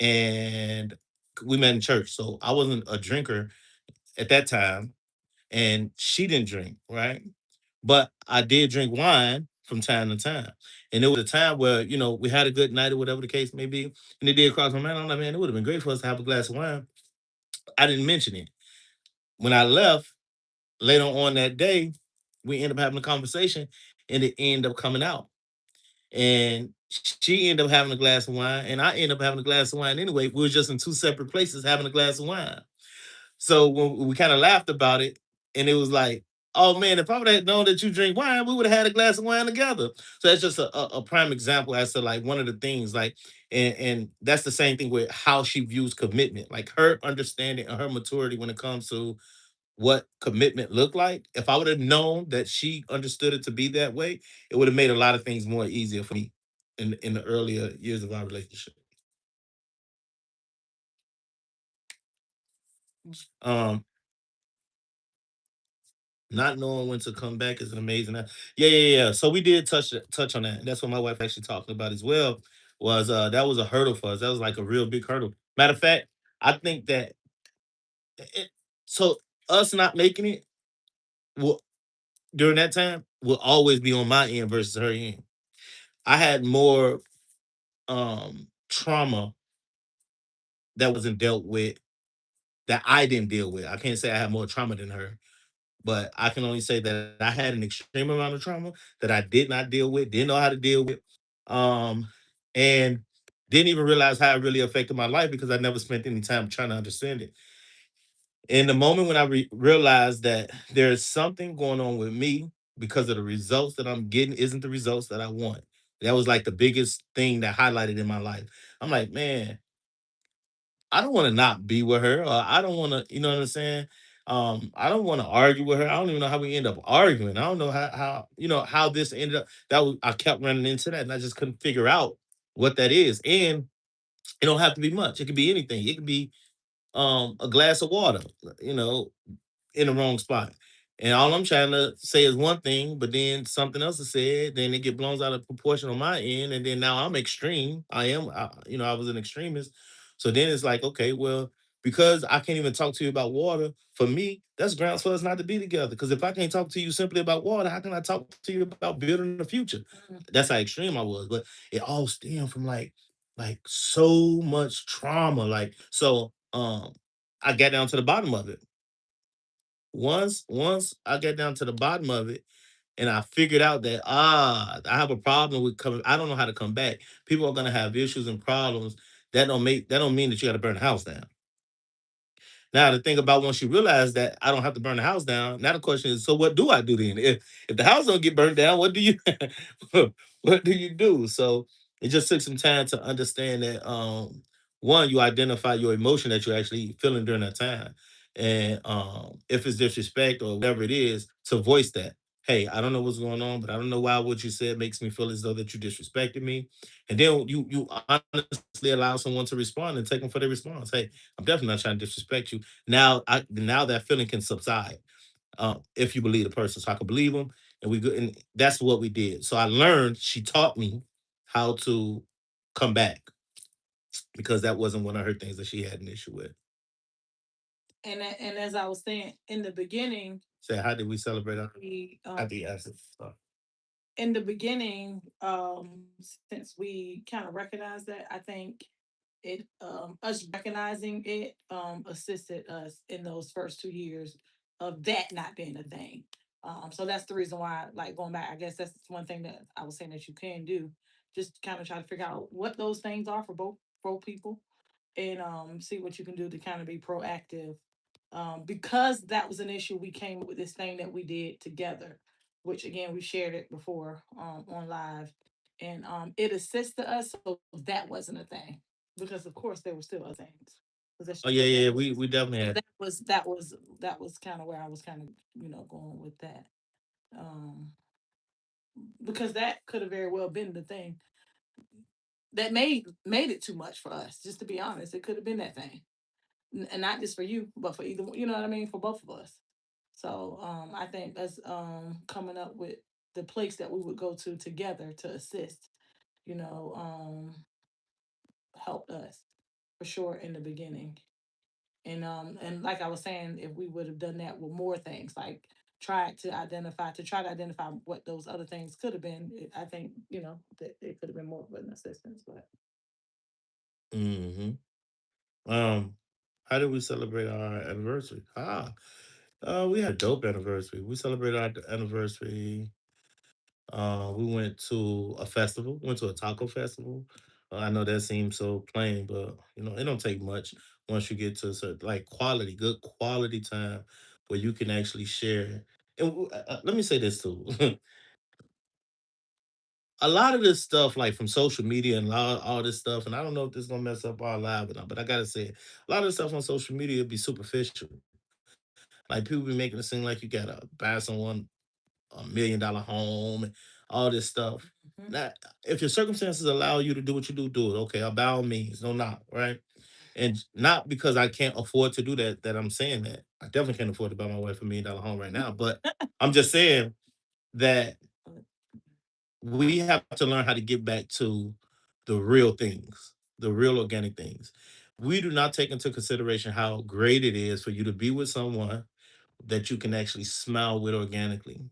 and we met in church. So I wasn't a drinker at that time and she didn't drink, right? But I did drink wine from time to time. And there was a time where, we had a good night or whatever the case may be. And it did cross my mind. I'm like, man, it would have been great for us to have a glass of wine. I didn't mention it. When I left later on that day, we ended up having a conversation and it ended up coming out. And she ended up having a glass of wine and I ended up having a glass of wine anyway. We were just in two separate places having a glass of wine. So when we kind of laughed about it, and it was like, oh man, if I would have known that you drink wine, we would have had a glass of wine together. So that's just a prime example as to like one of the things, like, and that's the same thing with how she views commitment, like her understanding and her maturity when it comes to what commitment looked like. If I would have known that she understood it to be that way, it would have made a lot of things more easier for me in the earlier years of our relationship. Um, Not knowing when to come back is an amazing. Yeah, yeah, yeah. So we did touch on that. And that's what my wife actually talked about as well. Was that was a hurdle for us. That was like a real big hurdle. Matter of fact, I think that it, so us not making it will during that time will always be on my end versus her end. I had more trauma that wasn't dealt with that I didn't deal with. I can't say I had more trauma than her, But I can only say that I had an extreme amount of trauma that I did not deal with, didn't know how to deal with, um, and didn't even realize how it really affected my life because I never spent any time trying to understand it. In the moment when I realized that there's something going on with me because of the results that I'm getting isn't the results that I want. That was like the biggest thing that highlighted in my life. I'm like, man, I don't want to not be with her, or I don't want to, you know what I'm saying? I don't want to argue with her. I don't even know how we end up arguing. I don't know how how this ended up. I kept running into that, and I just couldn't figure out what that is. And it don't have to be much. It could be anything. It could be a glass of water, you know, in the wrong spot. And all I'm trying to say is one thing, but then something else is said, then it get blown out of proportion on my end, and then now I'm extreme. I was an extremist. So then it's like, okay, well, because I can't even talk to you about water, for me, that's grounds for us not to be together. Because if I can't talk to you simply about water, how can I talk to you about building the future? Mhm. That's how extreme I was. But it all stemmed from like so much trauma. I got down to the bottom of it. Once I get down to the bottom of it and I figured out that I have a problem with coming, I don't know how to come back. People are gonna have issues and problems. That don't mean that you gotta burn the house down. Now the thing about once you realize that I don't have to burn the house down, now the question is, so what do I do then? If the house don't get burned down, what do you what do you do? So it just took some time to understand that one, you identify your emotion that you're actually feeling during that time. And if it's disrespect or whatever it is, to voice that. Hey, I don't know what's going on, but I don't know why what you said makes me feel as though that you disrespected me. And then you honestly allow someone to respond and take them for their response. Hey, I'm definitely not trying to disrespect you. Now that feeling can subside if you believe the person. So I can believe them, and we go. And that's what we did. So I learned. She taught me how to come back because that wasn't one of her things that she had an issue with. And as I was saying in the beginning, So how did we celebrate our we at the acid? in the beginning, since we kind of recognized that, I think it us recognizing it assisted us in those first 2 years of that not being a thing. So that's the reason why, like going back, I guess that's one thing that I was saying that you can do. Just kind of try to figure out what those things are for both people and see what you can do to kind of be proactive. Because that was an issue, we came up with this thing that we did together, which again we shared it before on live, and it assisted us, so that wasn't a thing because of course there were still other things. 'Cause Oh that's- yeah, that yeah, was we definitely so had. that was kind of where I was kind of going with that, um, because that could have very well been the thing that made it too much for us. Just to be honest, it could have been that thing. And not just for you, but for either, you know what I mean, for both of us. So I think that's coming up with the place that we would go to together to assist, you know, helped us for sure in the beginning. And like I was saying, if we would have done that with more things, like try to identify what those other things could have been, I think, that it could have been more of an assistance. But Hmm. Um, how did we celebrate our anniversary? We had a dope anniversary. We celebrated our anniversary. We went to a festival, went to a taco festival. I know that seems so plain, but it don't take much once you get to like quality, good quality time where you can actually share. And let me say this too. A lot of this stuff, like from social media and all this stuff, and I don't know if this is gonna mess up our live or not, but I gotta say, a lot of the stuff on social media be superficial. Like people be making it seem like you gotta buy someone $1 million home and all this stuff. mhm. Now, if your circumstances allow you to do what you do it. Okay, by all means, no knock, right? And not because I can't afford to do that that I'm saying that. I definitely can't afford to buy my wife $1 million home right now. But I'm just saying that we have to learn how to get back to the real things, the real organic things. We do not take into consideration how great it is for you to be with someone that you can actually smile with organically,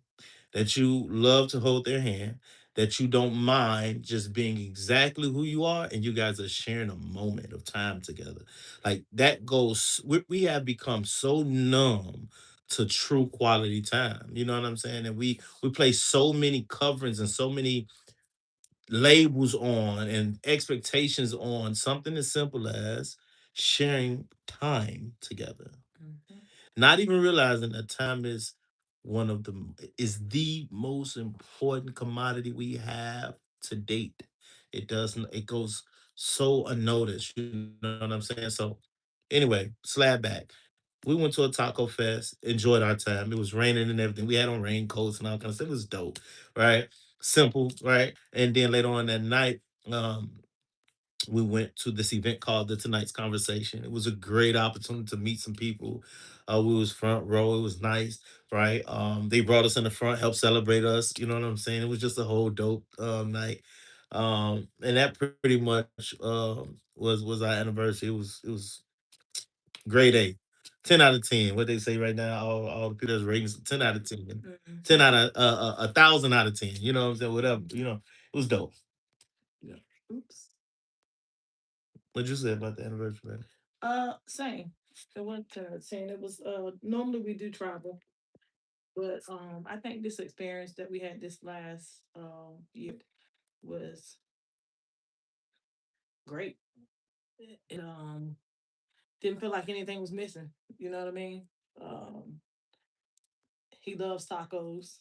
that you love to hold their hand, that you don't mind just being exactly who you are, and you guys are sharing a moment of time together. Like that goes, we have become so numb to true quality time. You know what I'm saying? And we place so many coverings and so many labels on and expectations on something as simple as sharing time together, Mhm. not even realizing that time is one of is the most important commodity we have to date. It goes so unnoticed, you know what I'm saying? So anyway, slab back. We went to a taco fest, enjoyed our time. It was raining and everything. We had on raincoats and all kinds of stuff. It was dope, right? Simple, right? And then later on that night, um, we went to this event called the Tonight's Conversation. It was a great opportunity to meet some people. We was front row. It was nice, right? They brought us in the front, helped celebrate us. You know what I'm saying? It was just a whole dope night. And that pretty much was our anniversary. It was grade A. 10 out of 10. What they say right now, all the people that's ratings 10 out of 10. 10 Mhm. out of 1,000 out of 10. You know what I'm saying? Whatever. Mhm. It was dope. Yeah. Oops. What you say about the anniversary, man? Same. It wasn't 10 out of 10. It was normally we do travel, but I think this experience that we had this last year was great. It didn't feel like anything was missing. You know what I mean? Um he loves tacos.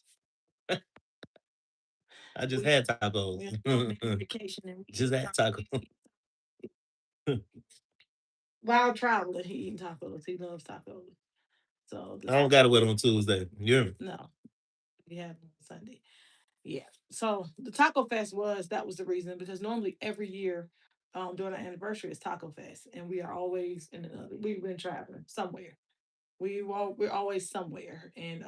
I just We had tacos. we on family vacation and we Just eating had tacos. tacos. While traveling, he eating tacos. He loves tacos. So the I don't got taco to wait on Tuesday. Yeah. no, we have it on Sunday. Yeah. So the Taco Fest that was the reason because normally every year during our anniversary is Taco Fest and we are always in another we've been traveling somewhere. We're always somewhere. And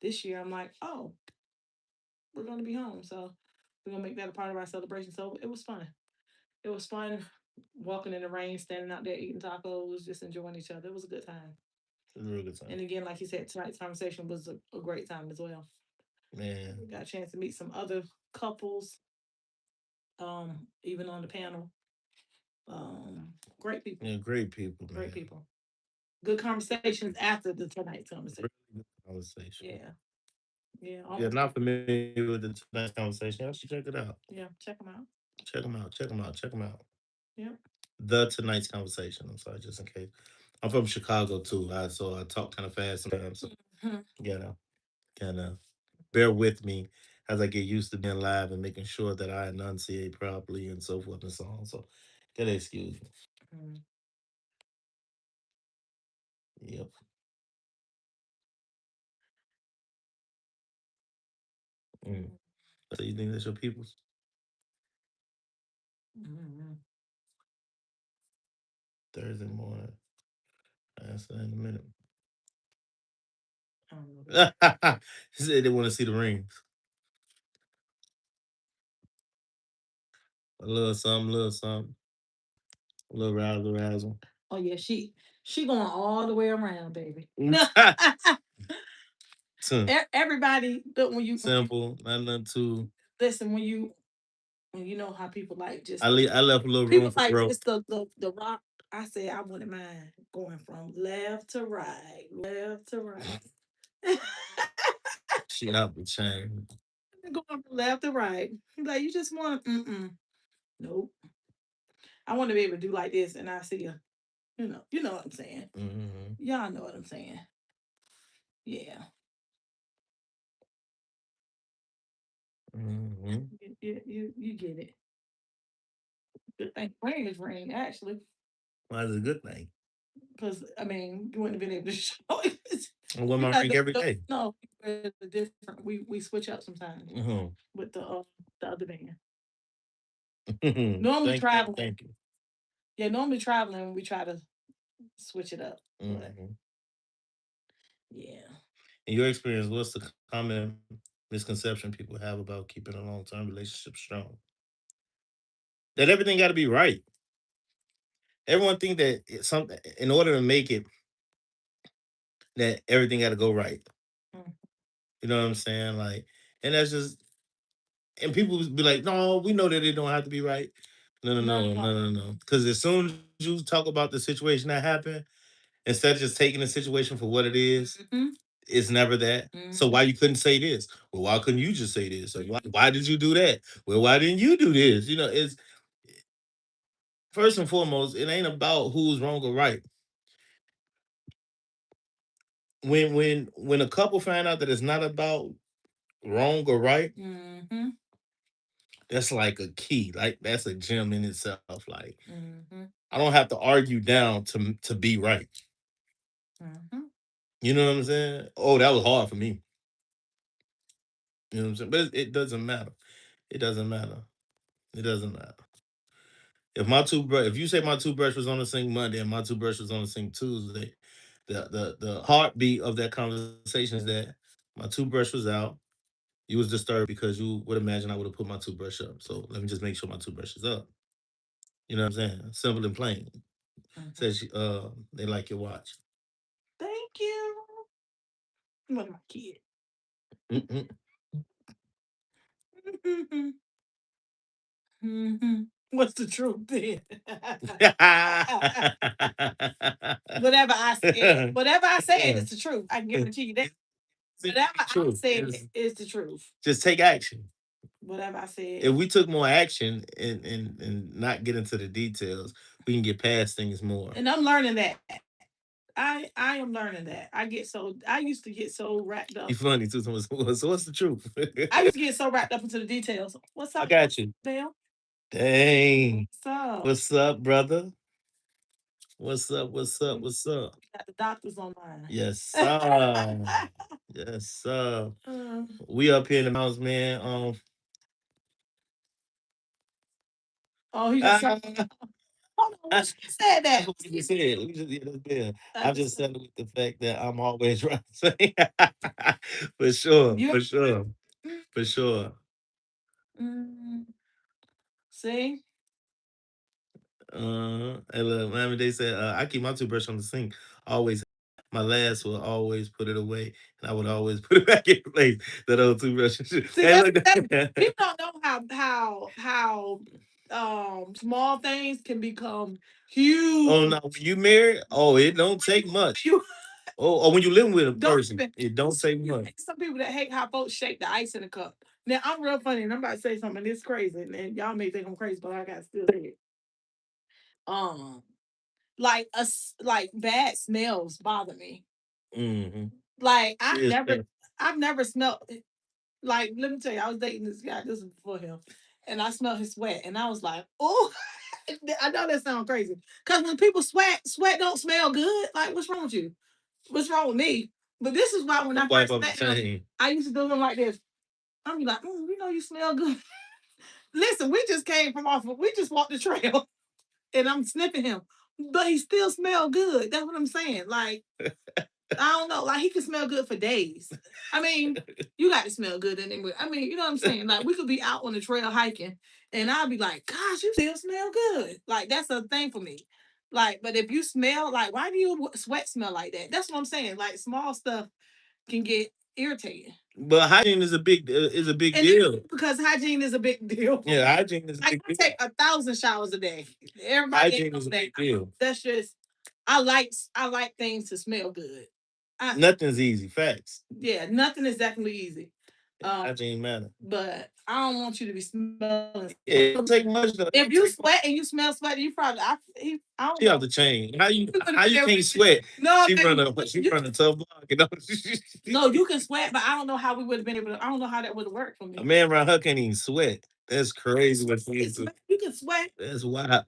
this year I'm like, oh, we're gonna be home. So we're gonna make that a part of our celebration. So it was fun. It was fun walking in the rain, standing out there eating tacos, just enjoying each other. It was a good time. It was a real good time. And again, like you said, tonight's conversation was a great time as well. We Man. got a chance to meet some other couples, even on the panel. Great people, Yeah, great people, great man. people. Good conversations after the tonight's conversation. Really good conversation. Yeah, yeah, If you're almost. not familiar with the tonight's conversation, you should check it out. Yeah, check them out. Check them out. Check them out. Check them out. Yeah. The tonight's conversation. I'm sorry, just in case. I'm from Chicago too, so I talk kind of fast sometimes. So Mhm. you know, kind of bear with me as I get used to being live and making sure that I enunciate properly and so forth and so on. So, gotta excuse me. Mhm. Yep. Mm. So you think that's your people's Mhm. Thursday morning? Answer in a minute. I don't know that. He said they want to see the rings. A little something, a little razzle razzle. Oh yeah, she going all the way around, baby. Sim- Everybody, but when you Simple, not nothing too. listen, when you know how people like just I left a little room people for like growth. just the rock. I said I wouldn't mind going from left to right, left to right. She out the chain. Going from left to right. He's like, you just want nope. I want to be able to do like this and I see a you know what I'm saying. Hmm. Y'all know what I'm saying. Yeah. Hmm. You get it. Good thing wearing this ring, actually. Well, that's a good thing. Because I mean, you wouldn't have been able to show it. I wear You my got ring every day. no, the different. We switch up sometimes Hmm. with the other band. Normally traveling, Thank you. yeah, normally traveling we try to switch it up, but Hmm. yeah. In your experience, what's the common misconception people have about keeping a long term relationship strong? That everything got to be right. Everyone think that something in order to make it, that everything got to go right. Mm. You know what I'm saying? Like, and that's just and people would be like, no, we know that it don't have to be right. No, no, No, no, no, no, no. Because as soon as you talk about the situation that happened, instead of just taking the situation for what it is, Mhm. it's never that. So Mhm. why you couldn't say this? Well, why couldn't you just say this? Or why did you do that? Well, why didn't you do this? It's first and foremost, it ain't about who's wrong or right. When a couple find out that it's not about wrong or right, Mhm. that's like a key. Like that's a gem in itself. Like Mhm. I don't have to argue down to be right. Mhm. You know what I'm saying? Oh, that was hard for me. You know what I'm saying? But it doesn't matter. It doesn't matter. It doesn't matter. If you say my toothbrush was on the sink Monday and my toothbrush was on the sink Tuesday, the heartbeat of that conversation is that my toothbrush was out. You was disturbed because you would imagine I would have put my toothbrush up. So let me just make sure my toothbrush is up. You know what I'm saying? Simple and plain. Mhm. Says they like your watch. Thank you. What my kid. Mm-mm. Mhm. Mhm. What's the truth then? Whatever I said is the truth. I can guarantee you that. Whatever I Truth. said is the truth. Just take action. Whatever I If said. we took more action and not get into the details, we can get past things more. And I'm learning that. I am learning that. I used to get so wrapped You up. funny too. So what's the truth? I used to get so wrapped up into the details. What's I up, got you. Dale? Dang. What's up? What's up, brother? What's up? What's up? What's up? Got the doctors on mine. Yes, sir. Yes, sir. We up here in the mountains, man. Oh, he just said, hold on, what she said that. That's what we just said. I I'm just just telling with the fact that I'm always right. For sure, you for sure, for sure. mm, see? And look, Miami Day said, I keep my toothbrush on the sink. Always, my last will always put it away, and I would always put it back in place. That old toothbrush. See, Hey, look. people don't know how small things can become huge. Oh no, when you married, oh, it don't take much. You Oh, when you living with a don't person, even it don't take much. some people that hate how folks shake the ice in a cup. Now I'm real funny and I'm about to say something this crazy, and y'all may think I'm crazy, but I got to still say it. Um, like bad smells bother me. Mm-hmm. Like Yes, I've never smelled like let me tell you, I was dating this guy, this was before him, and I smelled his sweat, and I was like, oh, I know that sounds crazy. Cause when people sweat don't smell good. Like, what's wrong with you? What's wrong with me? But this is why when I wipe first up the met him, chain. I used to do him like this. I'm be like, you smell good. Listen, we just came from we just walked the trail and I'm sniffing him, but he still smell good. That's what I'm saying. Like, I don't know. Like he can smell good for days. I mean, you got to smell good anyway. I mean, you know what I'm saying? Like we could be out on the trail hiking, and I'll be like, "Gosh, you still smell good." Like that's a thing for me. Like, but if you smell like, why do you sweat smell like that? That's what I'm saying. Like small stuff can get irritating. But hygiene is a big And deal. because hygiene is a big deal. Yeah, hygiene is a Like big I deal. take 1,000 showers a day. Everybody Hygiene knows is a that. big deal. That's just I like things to smell good. Nothing's easy. Facts. Yeah, nothing is definitely easy. Hygiene matter. But I don't want you to be smelling. Yeah, it don't take much though. If you sweat and you smell sweaty, you probably I don't She know. off the chain. How you You how you can't sweat? No, She baby, run a tough block, you know. no, you can sweat, but I don't know how we would have been able to. I don't know how that would have worked for A me. man around her can't even sweat. That's crazy what she is. You can sweat. That's wild.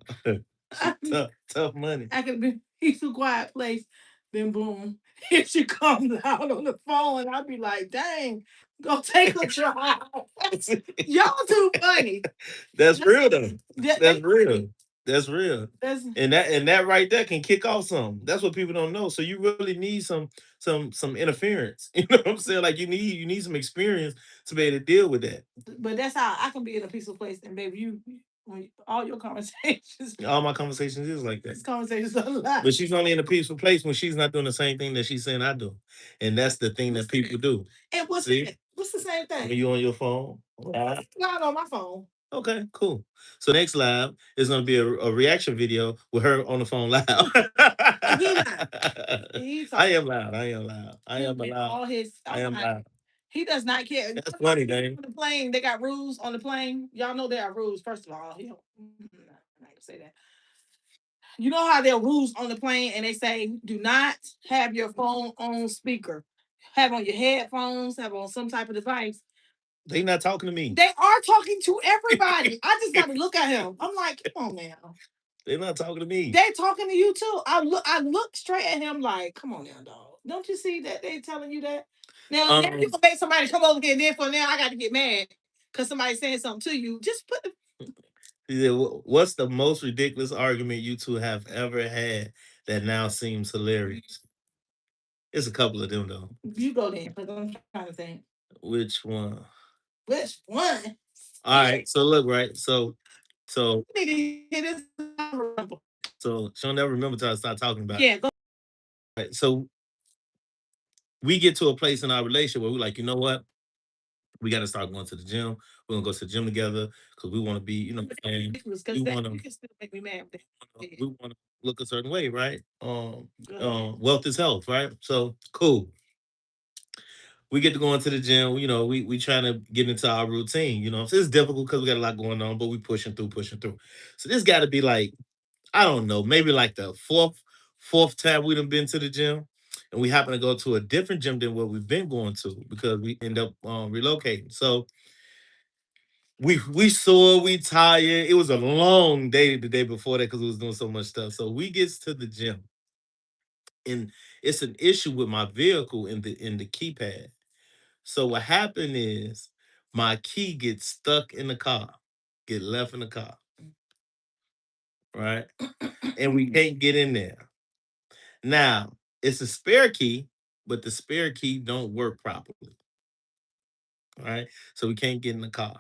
Tough money. I could be peaceful, quiet place. Then boom, here she comes out on the phone, and I'd be like, "Dang, go take a drive." Y'all too funny. That's real though. That's They real. That's real. That's And that right there can kick off something. That's what people don't know. So you really need some interference. You know what I'm saying? Like you need some experience to be able to deal with that. but that's how I can be in a peaceful place, and baby, all your conversations, All my conversations is like that. this conversations are a lot. But she's only in a peaceful place when she's not doing the same thing that she's saying I do. And that's the thing that people do. And See? what's the same When thing? you on your phone, Not on my phone. Okay, cool. So next live is gonna be a reaction video with her on the phone loud. He not. He's I am loud. I am loud. I am him and loud. all his. I I'm am like, loud. he does not care. That's funny, Dane. On the plane, they got rules on the plane. Y'all know there are rules. First of all, I'm not gonna say that. You know how there are rules on the plane, and they say do not have your phone on speaker, have on your headphones, have on some type of device. They not talking to me. They are talking to everybody. I just got to look at him. I'm like, come on now. They're not talking to me. They talking to you too. I look straight at him like, come on now, dog. Don't you see that they telling you that? Now you can make somebody come over here, and then for now I got to get mad because somebody's saying something to you. Just put the He said, what's the most ridiculous argument you two have ever had that now seems hilarious? It's a couple of them though. you go there because I'm trying to think. Which one? Which one? All right. So look, right. So You need to hear this. so she'll never remember till I start talking about it. Yeah, go. Right. So we get to a place in our relationship where we're like, you know what? We got to start going to the gym. We're gonna go to the gym together because we want to be, and Because we want you to can still make me mad with that. we want to look a certain way, right? Go ahead. Wealth is health, right? So cool. We get to go into the gym. We trying to get into our routine. So it's difficult because we got a lot going on, but we pushing through, pushing through. So this got to be like, I don't know, maybe like the fourth time we done been to the gym, and we happen to go to a different gym than what we've been going to because we end up relocating. So we sore, we tired. It was a long day the day before that because we was doing so much stuff. So we gets to the gym, and it's an issue with my vehicle in the keypad. So what happened is my key gets stuck in the car, get left in the car, right? And we can't get in there. Now, it's a spare key, but the spare key don't work properly. Right? So we can't get in the car.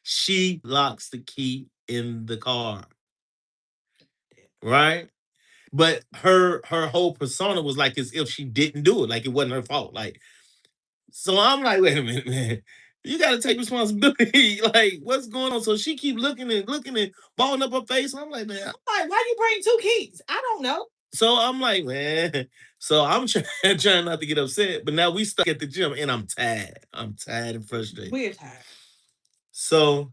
She locks the key in the car. Right? But her whole persona was like as if she didn't do it, like it wasn't her fault. Like, so I'm like, wait a minute, man. You gotta take responsibility. Like, what's going on? So she keep looking and balling up her face. I'm like, man. I'm like, why you bring two keys? I don't know. So I'm like, man. So I'm trying not to get upset, but now we stuck at the gym and I'm tired. I'm tired and frustrated. We're tired. So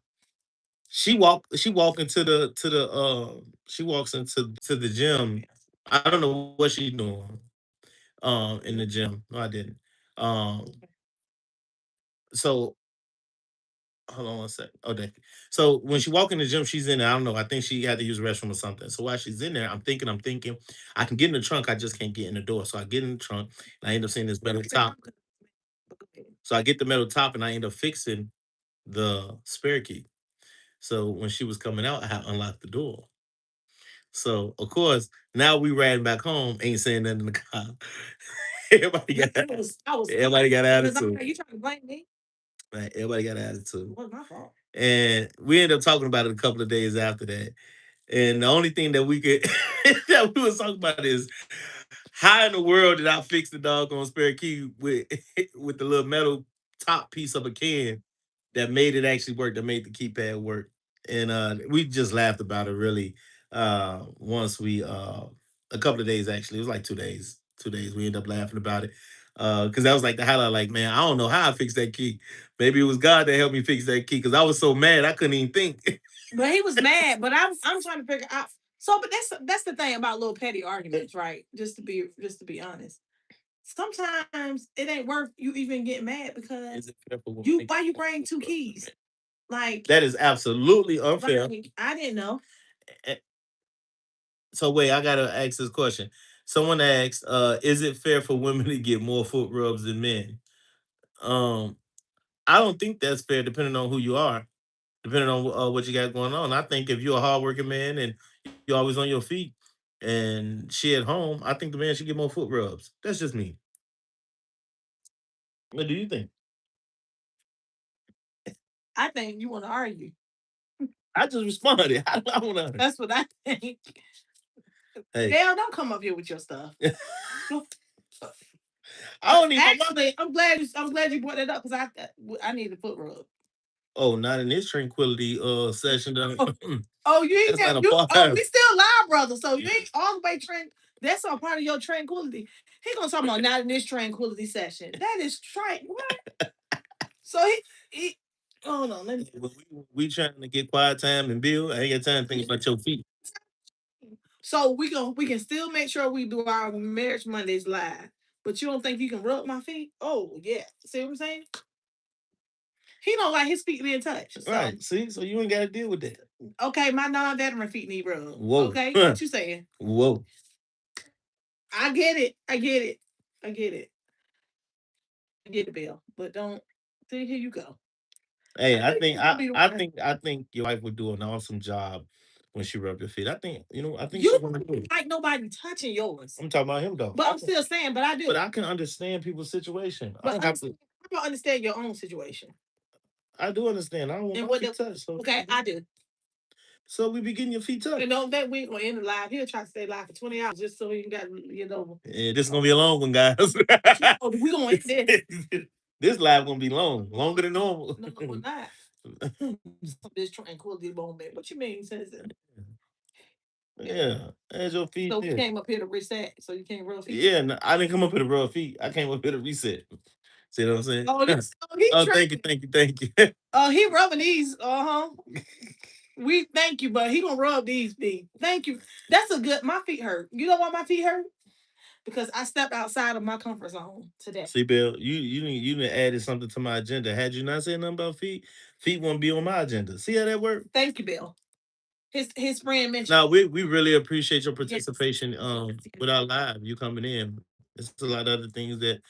she walk into she walks into to the gym. I don't know what she's doing in the gym. No, I didn't. Um so hold on one sec. Oh, thank you. So when she walk in the gym, she's in there. I don't know. I think she had to use the restroom or something. So while she's in there, I'm thinking, I can get in the trunk. I just can't get in the door. So I get in the trunk and I end up seeing this metal top. So I get the metal top and I end up fixing the spare key. So when she was coming out, I had unlocked the door. So of course, now we riding back home, ain't saying nothing in the car. everybody got everybody got attitude. You trying to blame me? Right, everybody got attitude. It wasn't my fault. And we ended up talking about it a couple of days after that. And the only thing that we could that we was talking about is how in the world did I fix the doggone spare key with with the little metal top piece of a can that made it actually work, that made the keypad work. And we just laughed about it really once we a couple of days actually. It was like 2 days. 2 days. We ended up laughing about it. Because that was like the highlight, like, man, I don't know how I fixed that key. Maybe it was God that helped me fix that key because I was so mad I couldn't even think. But he was mad. But I'm trying to figure out. So, but that's the thing about little petty arguments, right? Just to be honest. Sometimes it ain't worth you even getting mad because why you bring two keys? Like that is absolutely unfair. like, I didn't know. Eh, So wait, I gotta ask this question. Someone asked, is it fair for women to get more foot rubs than men? Um, I don't think that's fair depending on who you are, depending on what you got going on. I think if you're a hardworking man and you're always on your feet and she at home, I think the man should get more foot rubs. That's just me. What do you think? I think you want to argue. I just responded. I wanna That's what I think. Hey. Dale, don't come up here with your stuff. I don't even Actually, I'm glad you brought that up because I need a foot rub. Oh, not in this tranquility session. Oh, you ain't That's not got a you. part. Oh, we still live, brother. So you ain't all the way That's a part of your tranquility. He gonna talk about not in this tranquility session. That is what? So he. Hold on, let me. We trying to get quiet time and build. I ain't got time to think about your feet. So we can still make sure we do our marriage Mondays live. But you don't think you can rub my feet? Oh yeah. See what I'm saying? He don't like his feet being touched. So. Right. See, so you ain't got to deal with that. Okay, my non-veteran feet need rubbed. Whoa. Okay, what you saying? Whoa. I get it. I get it. I get it. I get it, Bill. But don't. See, here you go. Hey, I think I'll be the one. I think your wife would do an awesome job when she rubbed your feet. I think I think You she's gonna do it. like nobody touching yours. I'm talking about him though. But I'm still saying, but I do. But I can understand people's situation. I But don't have to. I don't understand your own situation. I do understand. I don't want And my what feet touched. So, okay, I do. so we be getting your feet touched. You know that we ain't gonna end the live. He'll try to stay live for 20 hours just so he can get over. Yeah, this is gonna be a long one, guys. Oh, we gonna end this. This live gonna be long, longer than normal. No, we're not. This tranquility moment. What you mean? Says it. Yeah, as your feet. So we Yeah, came up here to reset. So you can't rub feet. yeah. No, I didn't come up here to rub feet. I came up here to reset. See what I'm saying? Oh, this, oh, he Oh, thank you, thank you, thank you. he rubbing these. We thank you, but he gonna rub these feet. Thank you. That's a good. My feet hurt. You know why my feet hurt? Because I stepped outside of my comfort zone today. See, Bill, you done added something to my agenda. Had you not said nothing about feet, feet won't be on my agenda. See how that works? Thank you, Bill. His friend mentioned. Now we really appreciate your participation with our live. You coming in. It's a lot of other things that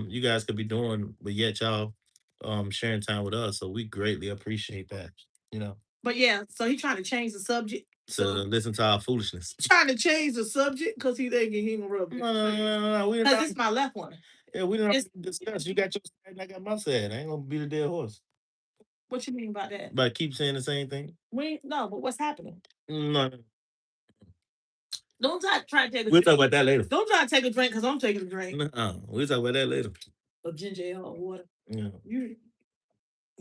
you guys could be doing, but yet y'all sharing time with us. So we greatly appreciate that. You know. But yeah, so he trying to change the subject. To listen to our foolishness. Trying to change the subject because he thinking he gonna rub it. No. Because it's my left one. Yeah, we didn't discuss. You got your side and I got my side. I ain't gonna beat a dead horse. What you mean by that? But keep saying the same thing. No, but what's happening? No. Don't try to take a We'll talk about that later. Don't try to take a drink because I'm taking a drink. No, we'll talk about that later. Of ginger ale or water. Yeah. You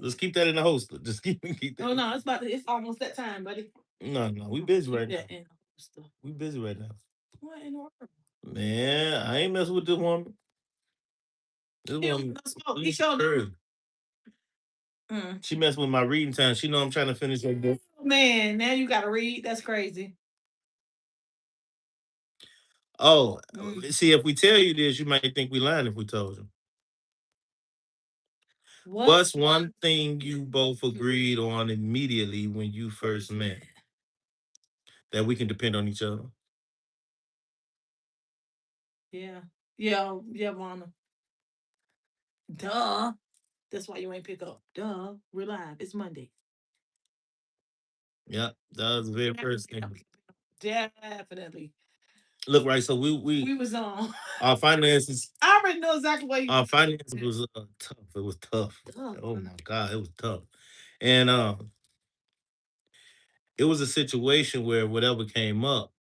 Just keep that in the holster. Just keep that. Oh no, it's almost that time, buddy. No, we busy right now. In the holster. We busy right now. What in the world? Man, I ain't messing with this woman. This woman, He showed her. She messing with my reading time. She know I'm trying to finish her book. Man, now you gotta read. That's crazy. Oh, see, if we tell you this, you might think we lying if we told you. What's one thing you both agreed on immediately when you first met? That we can depend on each other. Yeah. Yeah, Mama. Duh. That's why you ain't pick up. Duh. We're live. It's Monday. Yeah, that was the very first thing. Definitely. Look, right. So we was on our finances. I already know exactly why our finances was tough. It was tough. Oh my god, it was tough. And it was a situation where whatever came up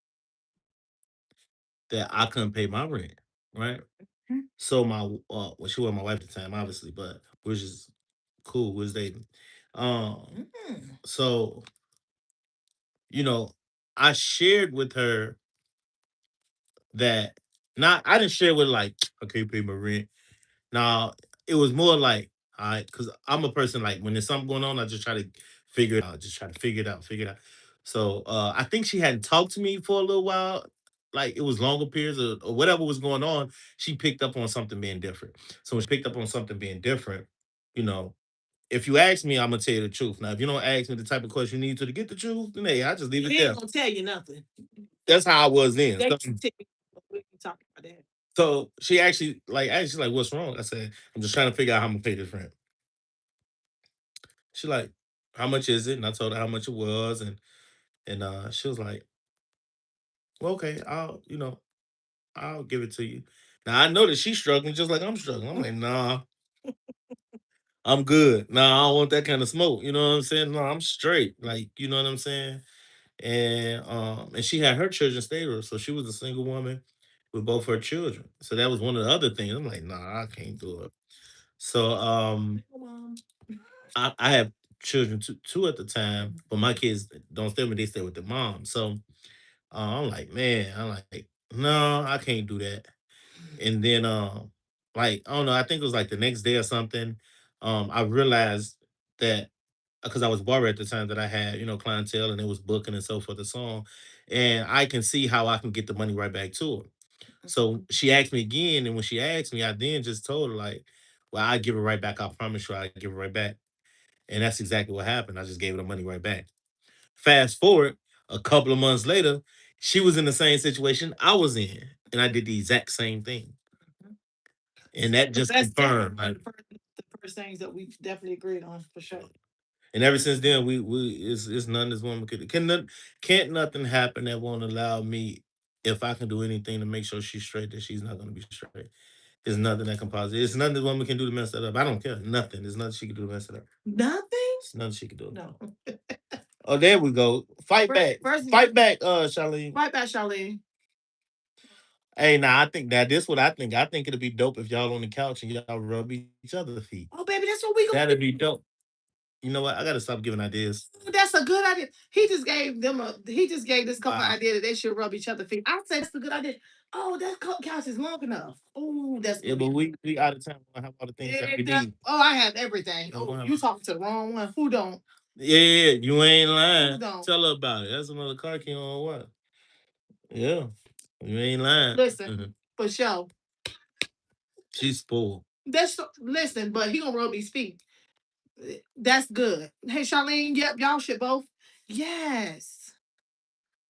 that I couldn't pay my rent, right? So my well, she wasn't my wife at the time, obviously, but which is cool. We was dating. So I shared with her that not I didn't share with like I can't pay my rent. Now it was more like I because I'm a person like when there's something going on, I just try to figure it out, just try to figure it out. So I think she hadn't talked to me for a little while, like it was longer periods or whatever was going on. She picked up on something being different. So when she picked up on something being different, you know, if you ask me, I'm gonna tell you the truth. Now, if you don't ask me the type of question you need to get the truth, then hey, I just leave it He there. ain't gonna tell you nothing. That's how I was then. They So, can tell you what you talking about that. so she actually asked, she's like, "What's wrong?" I said, "I'm just trying to figure out how I'm gonna pay this rent." She like, "How much is it?" And I told her how much it was, and she was like, "Well, okay, I'll give it to you." Now I know that she's struggling just like I'm struggling. I'm like, "Nah, I'm good. Nah, I don't want that kind of smoke." You know what I'm saying? No, I'm straight. Like, you know what I'm saying? And she had her children stay with her, so she was a single woman with both her children. So that was one of the other things. I'm like, nah, I can't do it. So I have children, two at the time, but my kids don't stay with me; they stay with the mom. So I'm like, man, I'm like, no, I can't do that. And then, like, I don't know, I think it was like the next day or something. I realized that because I was barber at the time that I had, clientele and it was booking and so forth and so on. And I can see how I can get the money right back to her. So she asked me again, and when she asked me, I then just told her like, "Well, I give it right back. I promise you, I give it right back." And that's exactly what happened. I just gave her the money right back. Fast forward a couple of months later, she was in the same situation I was in, and I did the exact same thing. And that just That's definitely confirmed, one like, of the first things that we definitely agreed on for sure. and ever since then, we it's none this woman could can't nothing happen that won't allow me if I can do anything to make sure she's straight that she's not gonna be straight. There's nothing that can possibly. It's nothing this woman can do to mess that up. I don't care. Nothing. There's nothing she can do to mess it up. Nothing? There's nothing she can do. No. Oh, there we go. Fight First, back. first Fight back, Charlene. fight back, Charlene. Hey, now I think that this what I think. I think it'll be dope if y'all on the couch and y'all rub each other's feet. Oh, baby, that's what we gonna That'd do. be dope. You know what? I gotta stop giving ideas. That's a good idea. He just gave this couple Wow. idea that they should rub each other feet. I said that's a good idea. Oh, that couch is long enough. Oh, that's Yeah, good. but we out of time. We don't have all the things that we need. Oh, I have everything. We don't Oh, have- you talking to the wrong one. Who don't? Yeah, you ain't lying. don't? Tell her about it. That's another car key on what? Yeah, you ain't lying. Listen, Mhm. for sure. She's spoiled. Listen, but he gonna rub his feet. That's good. Hey, Charlene, yep, y'all should both. Yes.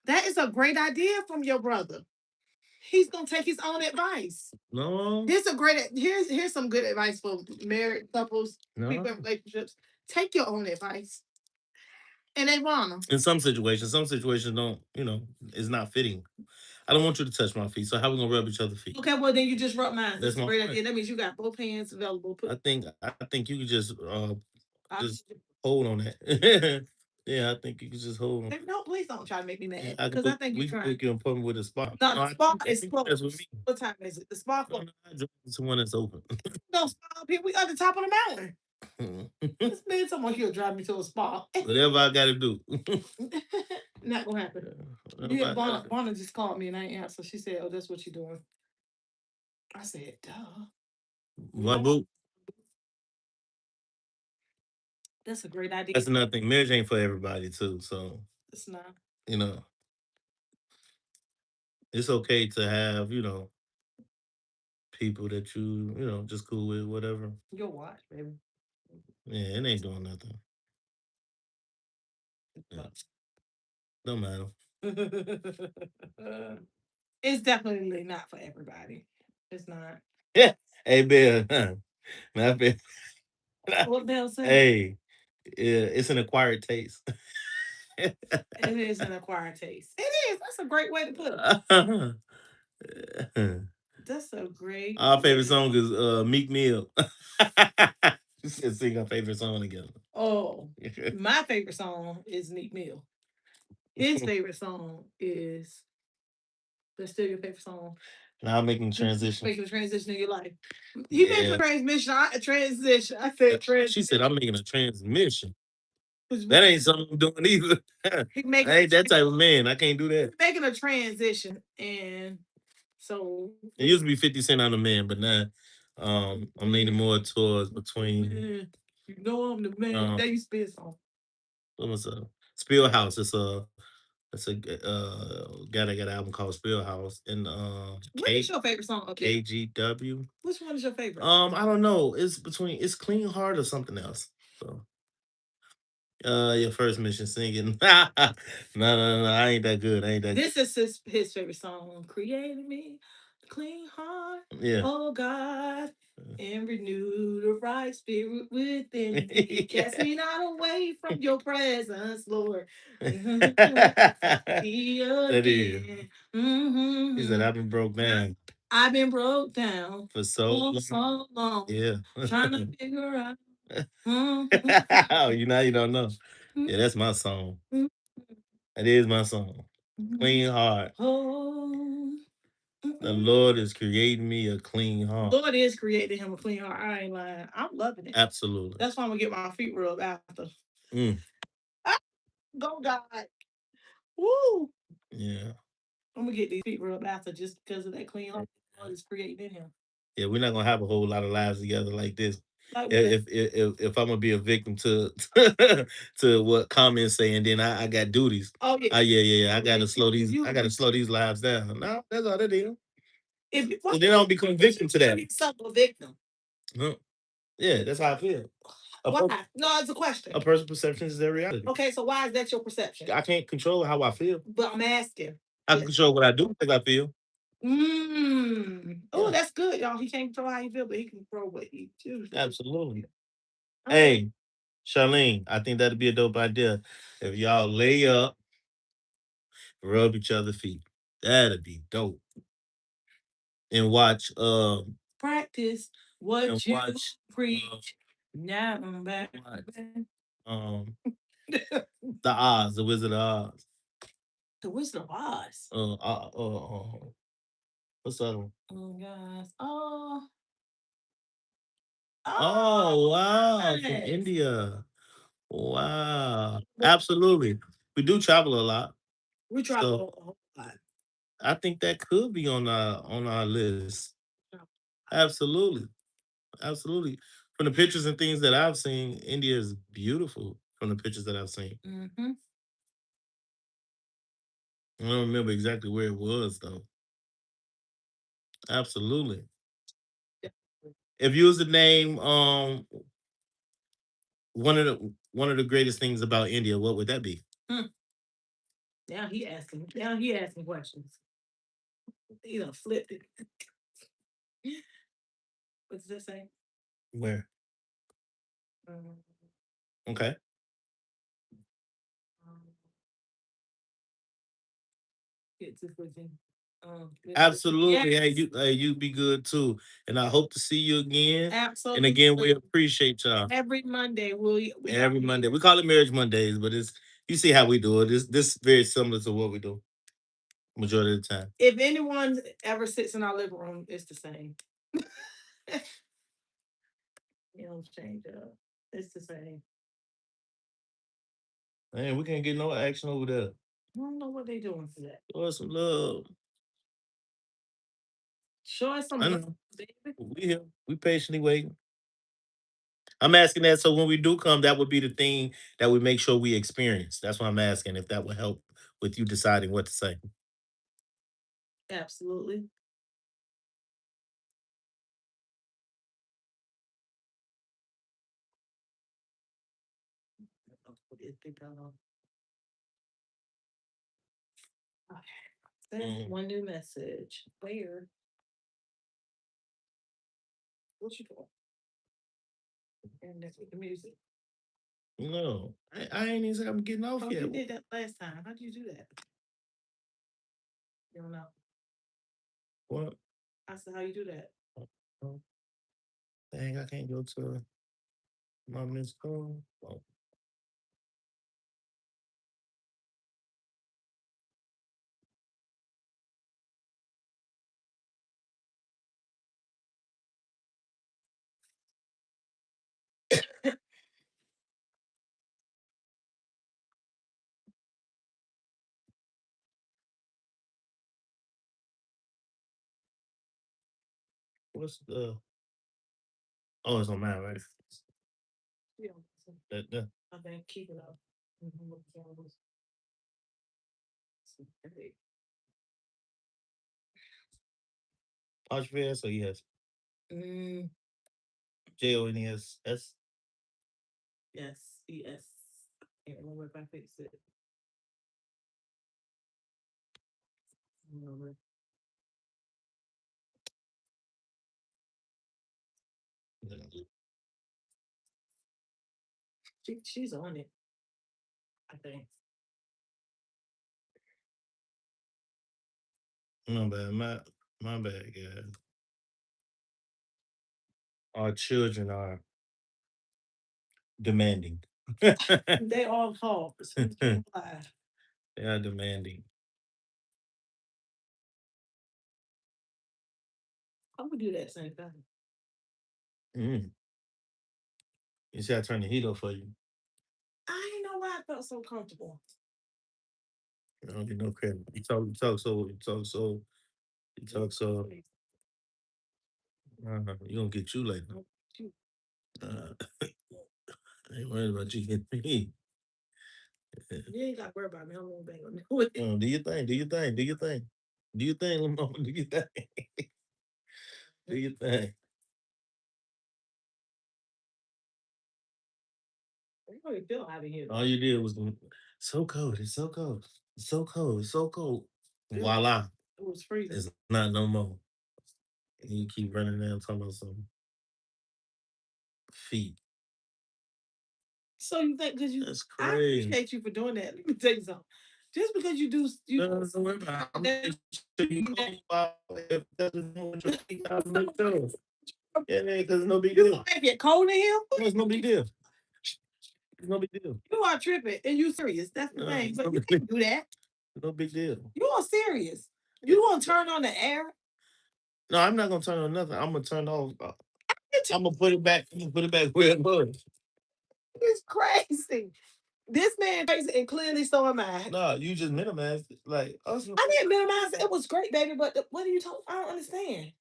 That is a great idea from your brother. He's gonna take his own advice. No, Here's some good advice for married couples, people no. in relationships. Take your own advice. And they wanna. In some situations don't. It's not fitting. I don't want you to touch my feet. So how we gonna rub each other's feet? Okay, well then you just rub mine. That's That's a my great point. idea. That means you got both hands available. I think you could just I- just hold on that. Yeah, I think you could just hold on. Baby, no, please don't try to make me Yeah, mad. I can Because I book. think We you're can trying. book you an appointment with a spa. No, No, the I spa think is that's with closed. me. What time is it? The spa No, closed. no, I drive to one that's open. No spa up here. We on the top of the mountain. This man, someone here drive me to a spa. Whatever I gotta do. Not gonna happen. Whatever Yeah, I gotta do. Vonna just called me and I ain't answer. She said, "Oh, that's what you doing." I said, "Duh." One boot. That's a great idea. That's another thing. Marriage ain't for everybody too. So It's not. you know, it's okay to have people that just cool with whatever. Your watch, baby. Yeah, it ain't doing nothing. Yeah, don't matter. It's definitely not for everybody. It's not. Yeah. Hey, Bill. My bad. What Bell say? Hey, yeah, it's an acquired taste. It is an acquired taste. It is. That's a great way to put it. That's a great. Our favorite song is Meek Mill. You said sing our favorite song together. Oh, my favorite song is Meek Mill. His favorite song is. That's still your favorite song. Now I'm making transition. Making a transition in your life. He made a Yeah. transmission. A transition. I said transition. She said I'm making a transmission. That ain't something I'm doing either. He I making ain't that type of man. I can't do that. making a transition, and so It used to be 50 Cent on the man, but now I'm leaning more towards between man, you know I'm the man. That used to be a song. what was Spillhouse. It's a guy that got an album called Spillhouse and What is your favorite song up there? KGW. Which one is your favorite? I don't know. It's Clean Heart or something else. So your first mission singing. No, I ain't that good. I ain't that This is his favorite song. Created me a clean heart, good. Yeah. oh God, and renew the right spirit within me. Cast me not away from your presence, Lord. That Be is. again. He said, I've been broke down I've been broke down for so for long. so long, Yeah. trying to figure out. Oh, you don't know. Yeah, that's my song. That is my song. Clean heart. Oh, The Lord is creating me a clean heart. Lord is creating him a clean heart. I ain't lying. I'm loving it. Absolutely. That's why I'm gonna get my feet rubbed after. Mm, Ah, go God. Woo. yeah. I'm gonna get these feet rubbed after just because of that clean heart God is creating in him. Yeah, we're not gonna have a whole lot of lives together like this. Like what? If I'm gonna be a victim to to what comments say, and then I got duties. Oh yeah. Yeah. I Oh yeah. gotta slow these. You I gotta slow these lives down. No, that's all that is. if you why So they don't become victim to that. yourself a victim. Huh? Yeah, that's how I feel. A, Why? per- No, it's a a question. person's perception is their reality. Okay, so why is that your perception? I can't control how I feel. But I'm asking. I can control what I do think I feel. Oh, Yeah, that's good, y'all. He can't control how he feel, but he can control what he chooses. absolutely. Okay. Hey, Charlene, I think that'd be a dope idea. If y'all lay up, rub each other's feet. That'd be dope. And watch Practice and what you watch preach. Now I'm back. watch um the Oz, the Wizard of Oz. The Wizard of Oz. What's the other one? Oh, guys. Oh, Oh wow, from yes. India. Wow. Absolutely. We do travel a lot. We So travel a whole lot. I think that could be on our list. Absolutely. Absolutely. From the pictures and things that I've seen, India is beautiful from the pictures that I've seen. Mm-hmm. I don't remember exactly where it was though. Absolutely. If you was to name one of the greatest things about India, what would that be? Hmm. Now he asking. Now he asking questions. He done flipped it. What does that say? Where? Um, Okay. um, get to flipping. Absolutely. Yes, Hey, you be good too. And I hope to see you again. And again, we absolutely. appreciate y'all. Every Monday, we are Every Monday. here. We call it Marriage Mondays, but it's you see how we do it. This very similar to what we do majority of the time. If anyone ever sits in our living room, it's the same. You don't change up. It's the same. Man, we can't get no action over there. I don't know what they doing for that. Show us some love. Show us some I love, know. baby. We here. We patiently waiting. I'm asking that so when we do come, that would be the thing that we make sure we experience. That's what I'm asking if that would help with you deciding what to say. Absolutely. Put this big bell on. Okay. Send Mm. one new message. Where? What you doing? And that's with the music. No, I ain't even say I'm getting off Oh, yet. you did that last time. How did you do that? You don't know. What? I said, how you do that? Oh, dang, I can't go to my missed call. Oh, what's the? Oh, it's on mine, right? Yeah. That. I think keep it up. Mhm, with the cameras. Hey. Archivir, so yes. Mm, JONESS. yes, yes. Can't remember if I fixed it. Remember. She's on it, I think. My bad, my bad, guys. Our children are demanding. They They all talk. So you can't lie. are demanding. I would do that same thing. Mm. You see, I turn the heat up for you. felt so comfortable. I don't get no credit. You talk so. You gonna get you later. Uh, I ain't worried about you getting me. You ain't got to worry about me. I'm gonna do it. Do your thing. Do your thing. Do your thing. Do your thing, little mama. Do your thing. Do your thing. I really feel out of here. All you did was so cold. It's so cold. It's so cold. It's so cold. Voila. It was freezing. It's not no more. And you keep running down talking about some feet. So you think because you, That's I crazy. appreciate you for doing that. Let me tell you something. Just because you do, you No, don't worry about it. I'm gonna show you if that doesn't know what your feet are, make sure. Yeah, man, because it's no big you deal. gonna make it cold in here. No, it's no big deal. It's no big deal. You are tripping and you serious. That's the No, thing. it's But no you big can't do that. No big deal. You are serious. You gonna turn on the air? No, I'm not gonna turn on nothing. I'm gonna turn off. I'm gonna put it back. I'm gonna put it back where it was. It's crazy. This man crazy and clearly so am I. No, you just minimized it. Like us. I didn't minimize it. It was great, baby. But what are you talking? I don't understand.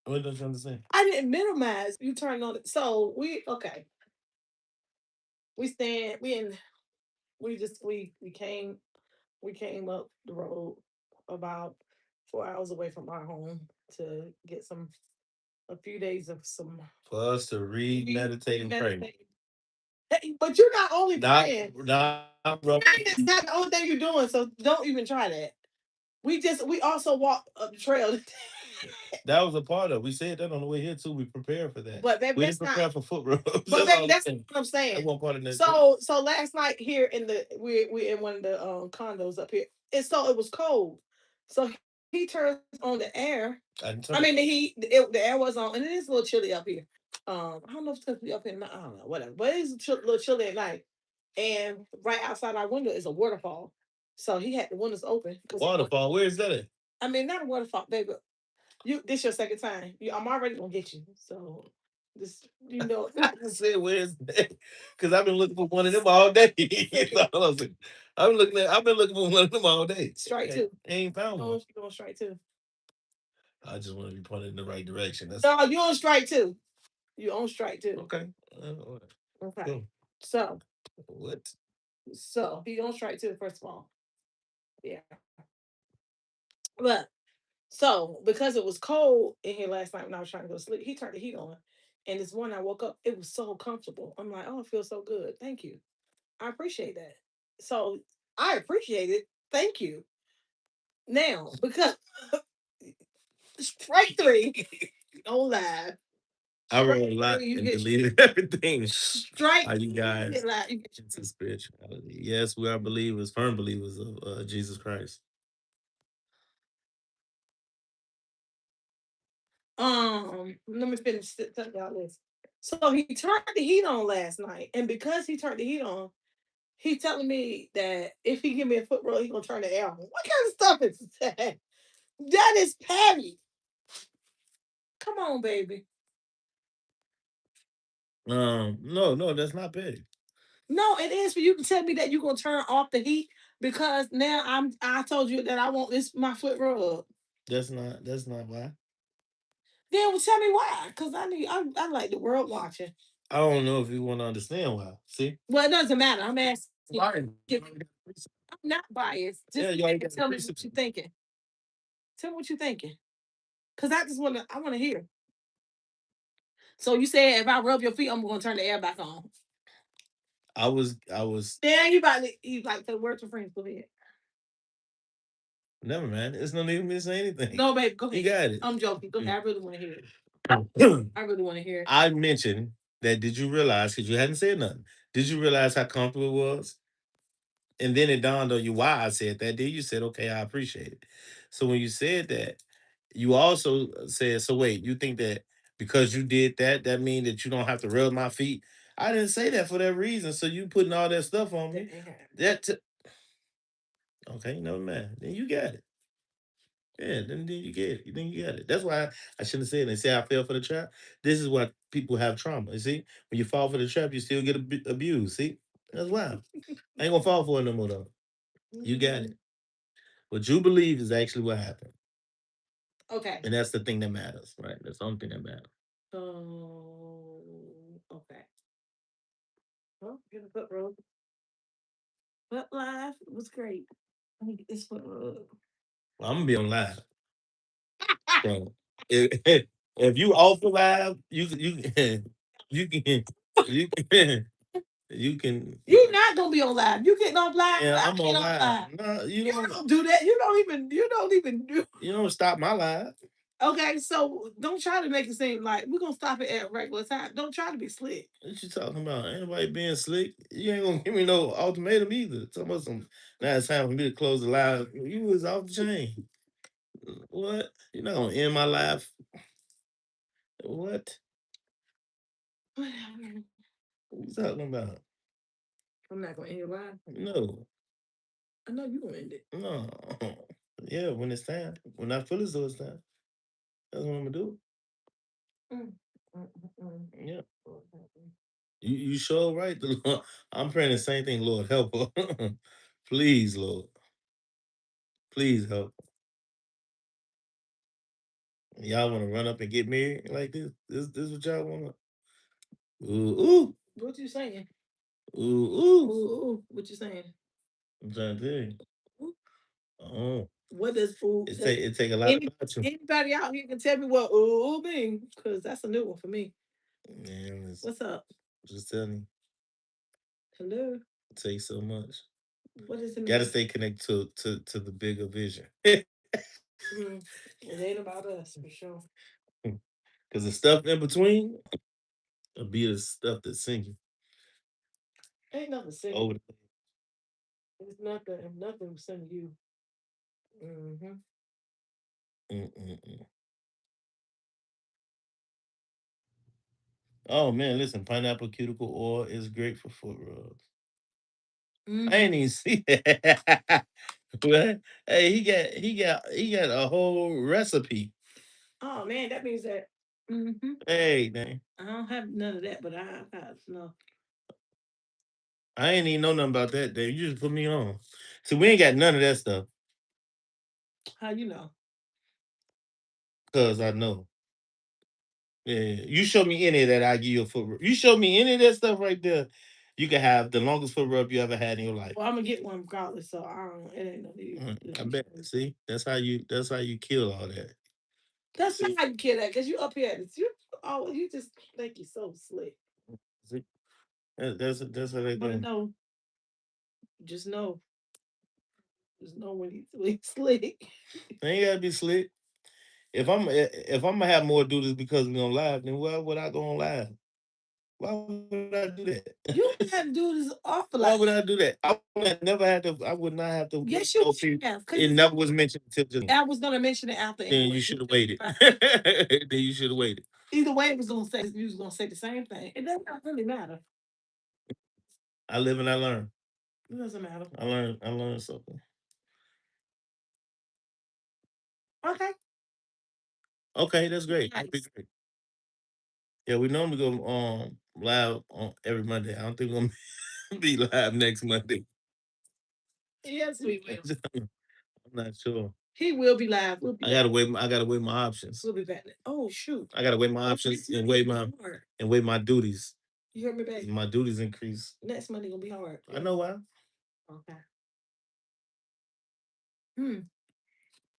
What don't you understand? I didn't minimize. You turned on it. So we okay. We stand. We in. We just we came. We came up the road about 4 hours away from our home to get a few days of some For us to read, meditate, and pray. Hey, but you're not only Not, praying. not, Praying is not the only thing you're doing, so don't even try that. We also walked up the trail. That was a part of it. We said that on the way here too. We prepared for that. But baby, We that's didn't prepare not. for foot rubs. But baby, that's what I'm That saying. one part of that. So last night here in the we in one of the condos up here, and so it was cold. So he turns on the air. I mean the heat. The air was on, and it is a little chilly up here. I don't know if it's because we up in. I don't know, whatever. But it's a little chilly at night. And right outside our window is a waterfall. So he had the windows open. Waterfall? Where is that at? I mean, not a waterfall, baby. This your second time. I'm already gonna get you. So this, I said, where's that? Because I've been looking for one of them all day. I've been looking for one of them all day. Strike two. Ain't found one. You on strike two. I just want to be pointed in the right direction. No, you on strike two. You on strike two. Okay. Okay. Cool. So what? So he on strike two, first of all. Yeah. But so because it was cold in here last night when I was trying to go to sleep, he turned the heat on. And this morning I woke up, it was so comfortable. I'm like, oh, it feels so good. Thank you. I appreciate that. So I appreciate it. Thank you. Now, because strike three, don't lie. I wrote a lot and deleted everything. Strike. Are you guys into spirituality? Yes, we are believers, firm believers of Jesus Christ. Let me finish telling y'all this. So he turned the heat on last night, and because he turned the heat on, he's telling me that if he give me a foot roll, he gonna turn the air on. What kind of stuff is that? That is petty. Come on, baby. No, that's not petty. No, it is for you to tell me that you're gonna turn off the heat because now I told you that I want this my foot rub. That's not why. Then well, tell me why. Cause I like the world watching. I don't know if you want to understand why. See? Well, it doesn't matter. I'm asking. Lying. I'm not biased. Just tell me what you're thinking. Tell me what you're thinking. Cause I wanna hear. So you said if I rub your feet, I'm gonna turn the air back on. I was Yeah, you like the words of friends. Go ahead. Never man. It's no need for me to say anything. No, babe, go ahead. You got it. I'm joking. Go ahead. I really want to hear it. I really want to hear it. I mentioned that did you realize, because you hadn't said nothing, did you realize how comfortable it was? And then it dawned on you why I said that. Then you said, okay, I appreciate it. So when you said that, you also said, so wait, you think that because you did that, that means that you don't have to rub my feet? I didn't say that for that reason. So you putting all that stuff on me. Okay, never mind. Then you got it. Yeah, then you get it. Then you got it. That's why I shouldn't have said it. They say I fell for the trap. This is why people have trauma. You see, when you fall for the trap, you still get abused. See, That's wild. I ain't gonna fall for it no more though. You got it. What you believe is actually what happened. Okay. And that's the thing that matters, right? That's the only thing that matters. Okay. Well, get a foot rub. Foot live was great. Let me get this foot rub. Well, I'm gonna be on live. So if, if you offer live, you can you can you can You not gonna be on live. You getting on live? yeah, I I'm get on on live. live. No, You don't do that. You don't even do. you don't stop my live. Okay, so don't try to make it seem like we're gonna stop it at regular time. Don't try to be slick. What you talking about? Ain't nobody being slick. You ain't gonna give me no ultimatum either. Talking about some now it's time for me to close the live. You was off the chain. What? You're not gonna end my life. What? Whatever. What you talking about? I'm not gonna end your live. No, I know you gonna end it. no. Yeah, when it's time. When I feel as though it's time. That's what I'm gonna do. Mm, mm, mm, Yeah. mm. You sure right. The Lord, I'm praying the same thing, Lord. Help her. Please, Lord. Please help. Y'all want to run up and get married like this? This what y'all want to? Ooh, What you saying? ooh, ooh. Ooh, what you saying? I'm trying to tell you. Ooh. Oh, What does ooh say? it take a lot about you. Anybody out here can tell me what ooh mean? Because that's a new one for me. Man, What's up? just telling you, Hello. it takes so much. What does it mean? Got to stay connected to the bigger vision. Mm, it ain't about us for sure. Because the stuff in between will be the stuff that's sinking Ain't nothing sending. over. It's nothing. Nothing sending you. Mm-hmm. Mm-mm-mm. Oh man, listen, pineapple cuticle oil is great for foot rubs. I ain't even see that. What? Hey, he got a whole recipe. Oh man, that means that. Mm-hmm. Hey, man. I don't have none of that, but I have no. I ain't even know nothing about that, Dave. You just put me on. See, we ain't got none of that stuff. How you know? Cause I know. Yeah, you show me any of that, I give you a foot rub. You show me any of that stuff right there, you can have the longest foot rub you ever had in your life. Well, I'm gonna get one regardless, so I don't. It ain't no need. I bet. See, that's how you kill all that. That's See, not how you kill that, because you up here. You you just think you're so slick. see, that's how they But go. no, just know, just know when he's slick. They ain't gotta be slick. If I'm gonna have more do this because we on live, then why would I go on live? Why would I do that? You have to do this awful Why lot. would I do that? I would have never had to. I would not have to. Yes, you See, have. it never was mentioned until just. I was gonna mention it after. Then Anyway. you should have waited. Then you should have waited. Either way, it was gonna say you was gonna say the same thing. It does not really matter. I live and I learn. It doesn't matter. I learned. I learned something. Okay. Okay, that's great. Nice. That'd be great. Yeah, we normally go live on every Monday. I don't think we're gonna be live next Monday. Yes, we will. I'm not sure. He will be live. We'll be I gotta weigh. I gotta weigh my options. We'll be back. Oh shoot! I gotta weigh my options and weigh my duties. You heard me, babe. My duties increase. Next Monday gonna be hard. I know why. Okay. Hmm.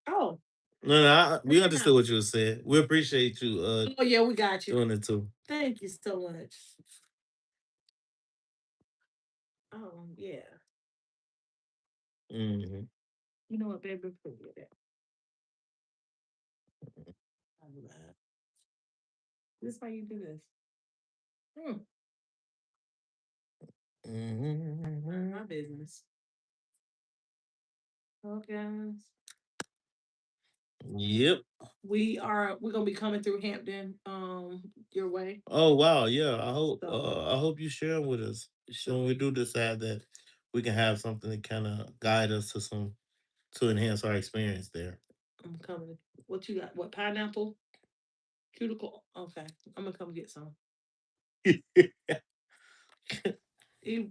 Oh. No, we understood what you were saying. We appreciate you. Oh yeah, we got you Doing it too. Thank you so much. Oh yeah. Hmm. You know what, baby? Forget it. I'm glad. This is why you do this. Hmm. My Hmm. business. Okay. Yep. We're gonna be coming through Hampton, your way. Oh wow, yeah. So I hope you share with us. So when we do decide that we can have something to kind of guide us to enhance our experience there. I'm coming. What you got? What pineapple? Cuticle. Okay. I'm gonna come get some.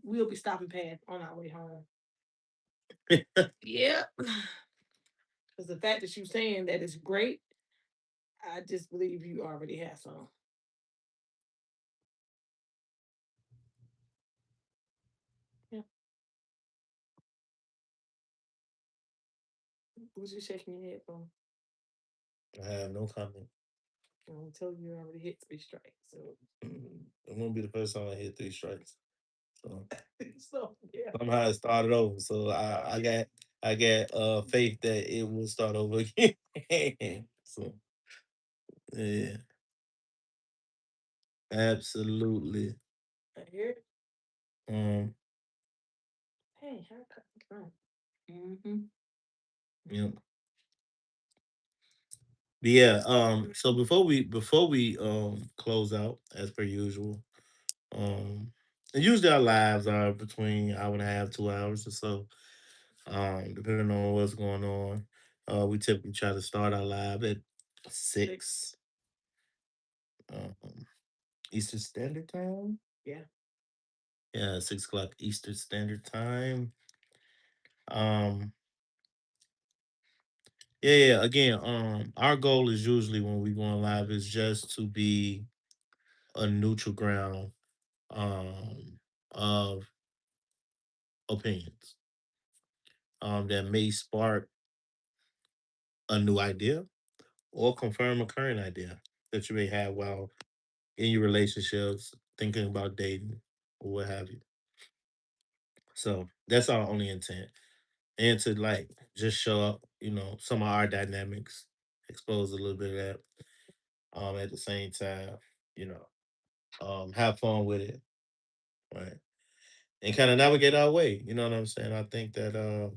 we'll be stopping past on our way home. Yeah. Because the fact that you're saying that is great, I just believe you already have some. Yeah. What you shaking your head for? I have no comment. I told you already hit 3 strikes. So, It won't be the first time I hit 3 strikes. So so yeah. somehow it started over. So I got faith that it will start over again. So yeah, absolutely. I hear it. Um, Hey, haircut. Mm-hmm. you know, but yeah. So before we close out as per usual, um, and usually our lives are between hour and a half, 2 hours or so. Depending on what's going on. We typically try to start our live at Six. 6 um, Eastern Standard Time. Yeah. Yeah, 6 o'clock Eastern Standard Time. Um, yeah. Again, our goal is usually when we go on live is just to be a neutral ground of opinions that may spark a new idea or confirm a current idea that you may have while in your relationships, thinking about dating or what have you. So that's our only intent. And to like just show up, some of our dynamics, expose a little bit of that. At the same time, you know, have fun with it, right? And kind of navigate our way. You know what I'm saying? I think that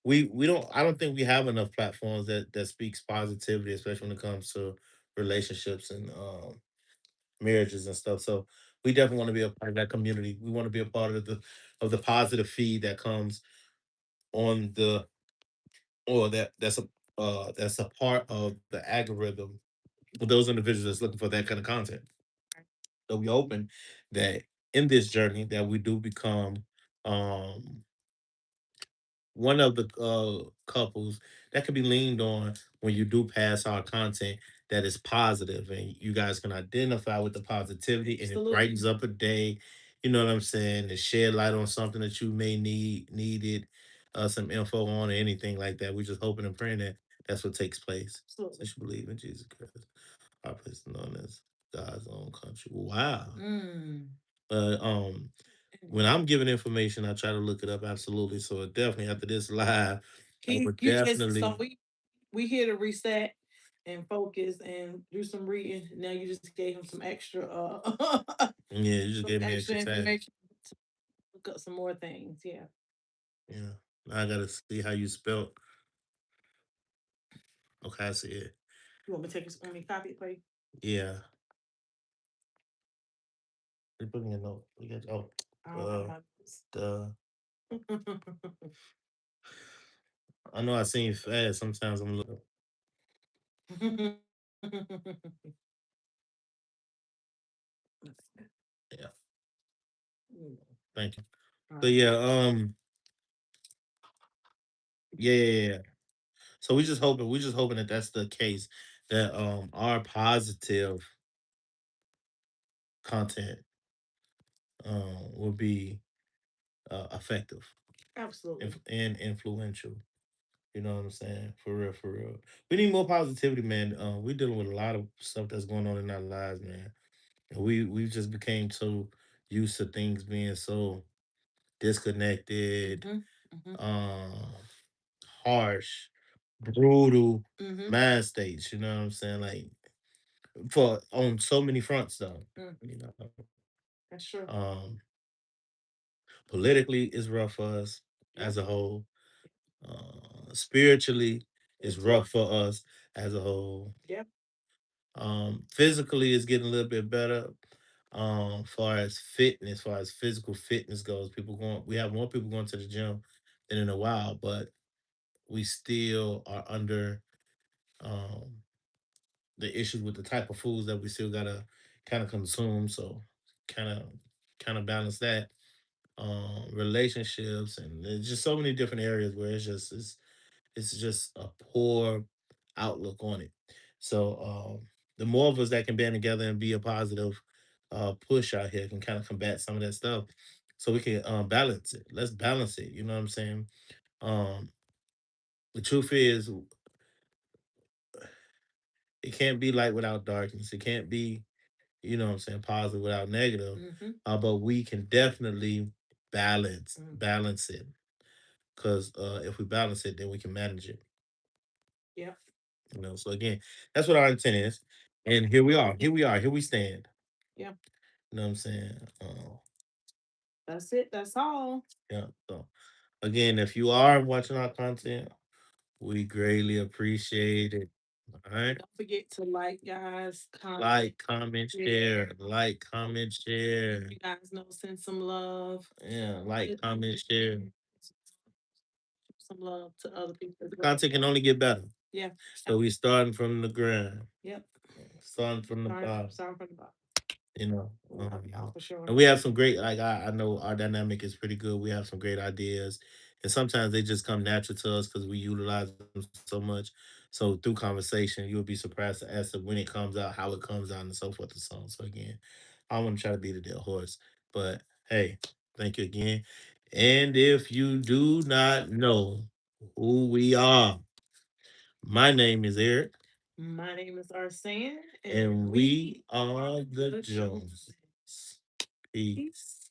we don't I don't think we have enough platforms that speaks positivity, especially when it comes to relationships and marriages and stuff. So we definitely want to be a part of that community. We want to be a part of the positive feed that comes on the or that's a part of the algorithm for those individuals that's looking for that kind of content. So we hoping that in this journey that we do become um one of the couples that can be leaned on when you do pass our content that is positive and you guys can identify with the positivity and it Absolutely. brightens up a day. You know what I'm saying? And shed light on something that you may needed some info on or anything like that. We're just hoping and praying that that's what takes place. Absolutely. Since you believe in Jesus Christ, our place is known as God's own country. Wow. Mm. But when I'm giving information, I try to look it up absolutely. So definitely after this live, I would You just so definitely we here to reset and focus and do some reading. Now you just gave him some extra yeah, you just some gave me extra extra time. information to look up some more things. Yeah. Yeah. Now I gotta see how you spelled. Okay, I see it. You want me to take this? Want me to copy it for you? Yeah. You put me a note. We got I don't have uh my the I know I seen fast. Sometimes I'm looking. Yeah, thank you. All So right. yeah, yeah. So we just hoping that that's the case. That our positive content will be effective Absolutely. and influential. You know what I'm saying? For real, for real. We need more positivity, man. We're dealing with a lot of stuff that's going on in our lives, man. And we just became so used to things being so disconnected, Mm-hmm. Mm-hmm. um, harsh, brutal Mm-hmm. mind states. You know what I'm saying? Like for on so many fronts, though. Mm. You know, That's true. um, politically is rough for us Yep. as a whole. Spiritually is It's rough. rough for us as a whole. Yep. Physically is getting a little bit better. Far as fitness, far as physical fitness goes, we have more people going to the gym than in a while, but we still are under um the issues with the type of foods that we still gotta kind of consume. So kind of kind of balance that. relationships, and there's just so many different areas where it's just a poor outlook on it. So the more of us that can band together and be a positive push out here can kind of combat some of that stuff, so we can balance it. Let's balance it. You know what I'm saying? Um, the truth is, it can't be light without darkness. It can't be, you know what I'm saying, positive without negative. Mhm. But we can definitely Mm. balance it. Because if we balance it, then we can manage it. Yep. So again, that's what our intent is. And here we are. Here we are. Here we stand. Yep. You know what I'm saying? That's it. That's all. Yeah. So again, if you are watching our content, we greatly appreciate it. All right. Don't forget to like, guys, comment. Like, comment, Share. share. Like, comment, share. You guys know, send some love. Yeah. Like, It- comment, share. Some love to other people as The well. content can only get better. Yeah. So we starting from the ground, Yep. starting from the Sorry, bottom. sorry for the bottom. You know. We love y'all for sure. And we have some great, like I know our dynamic is pretty good. We have some great ideas, and sometimes they just come natural to us because we utilize them so much. So through conversation, you'll be surprised as to when it comes out, how it comes out, and so forth and so on. So again, I want to try to be the dead horse, but hey, thank you again. And if you do not know who we are, my name is Eric, My name is Arsan, and we are the Joneses. Peace. Peace.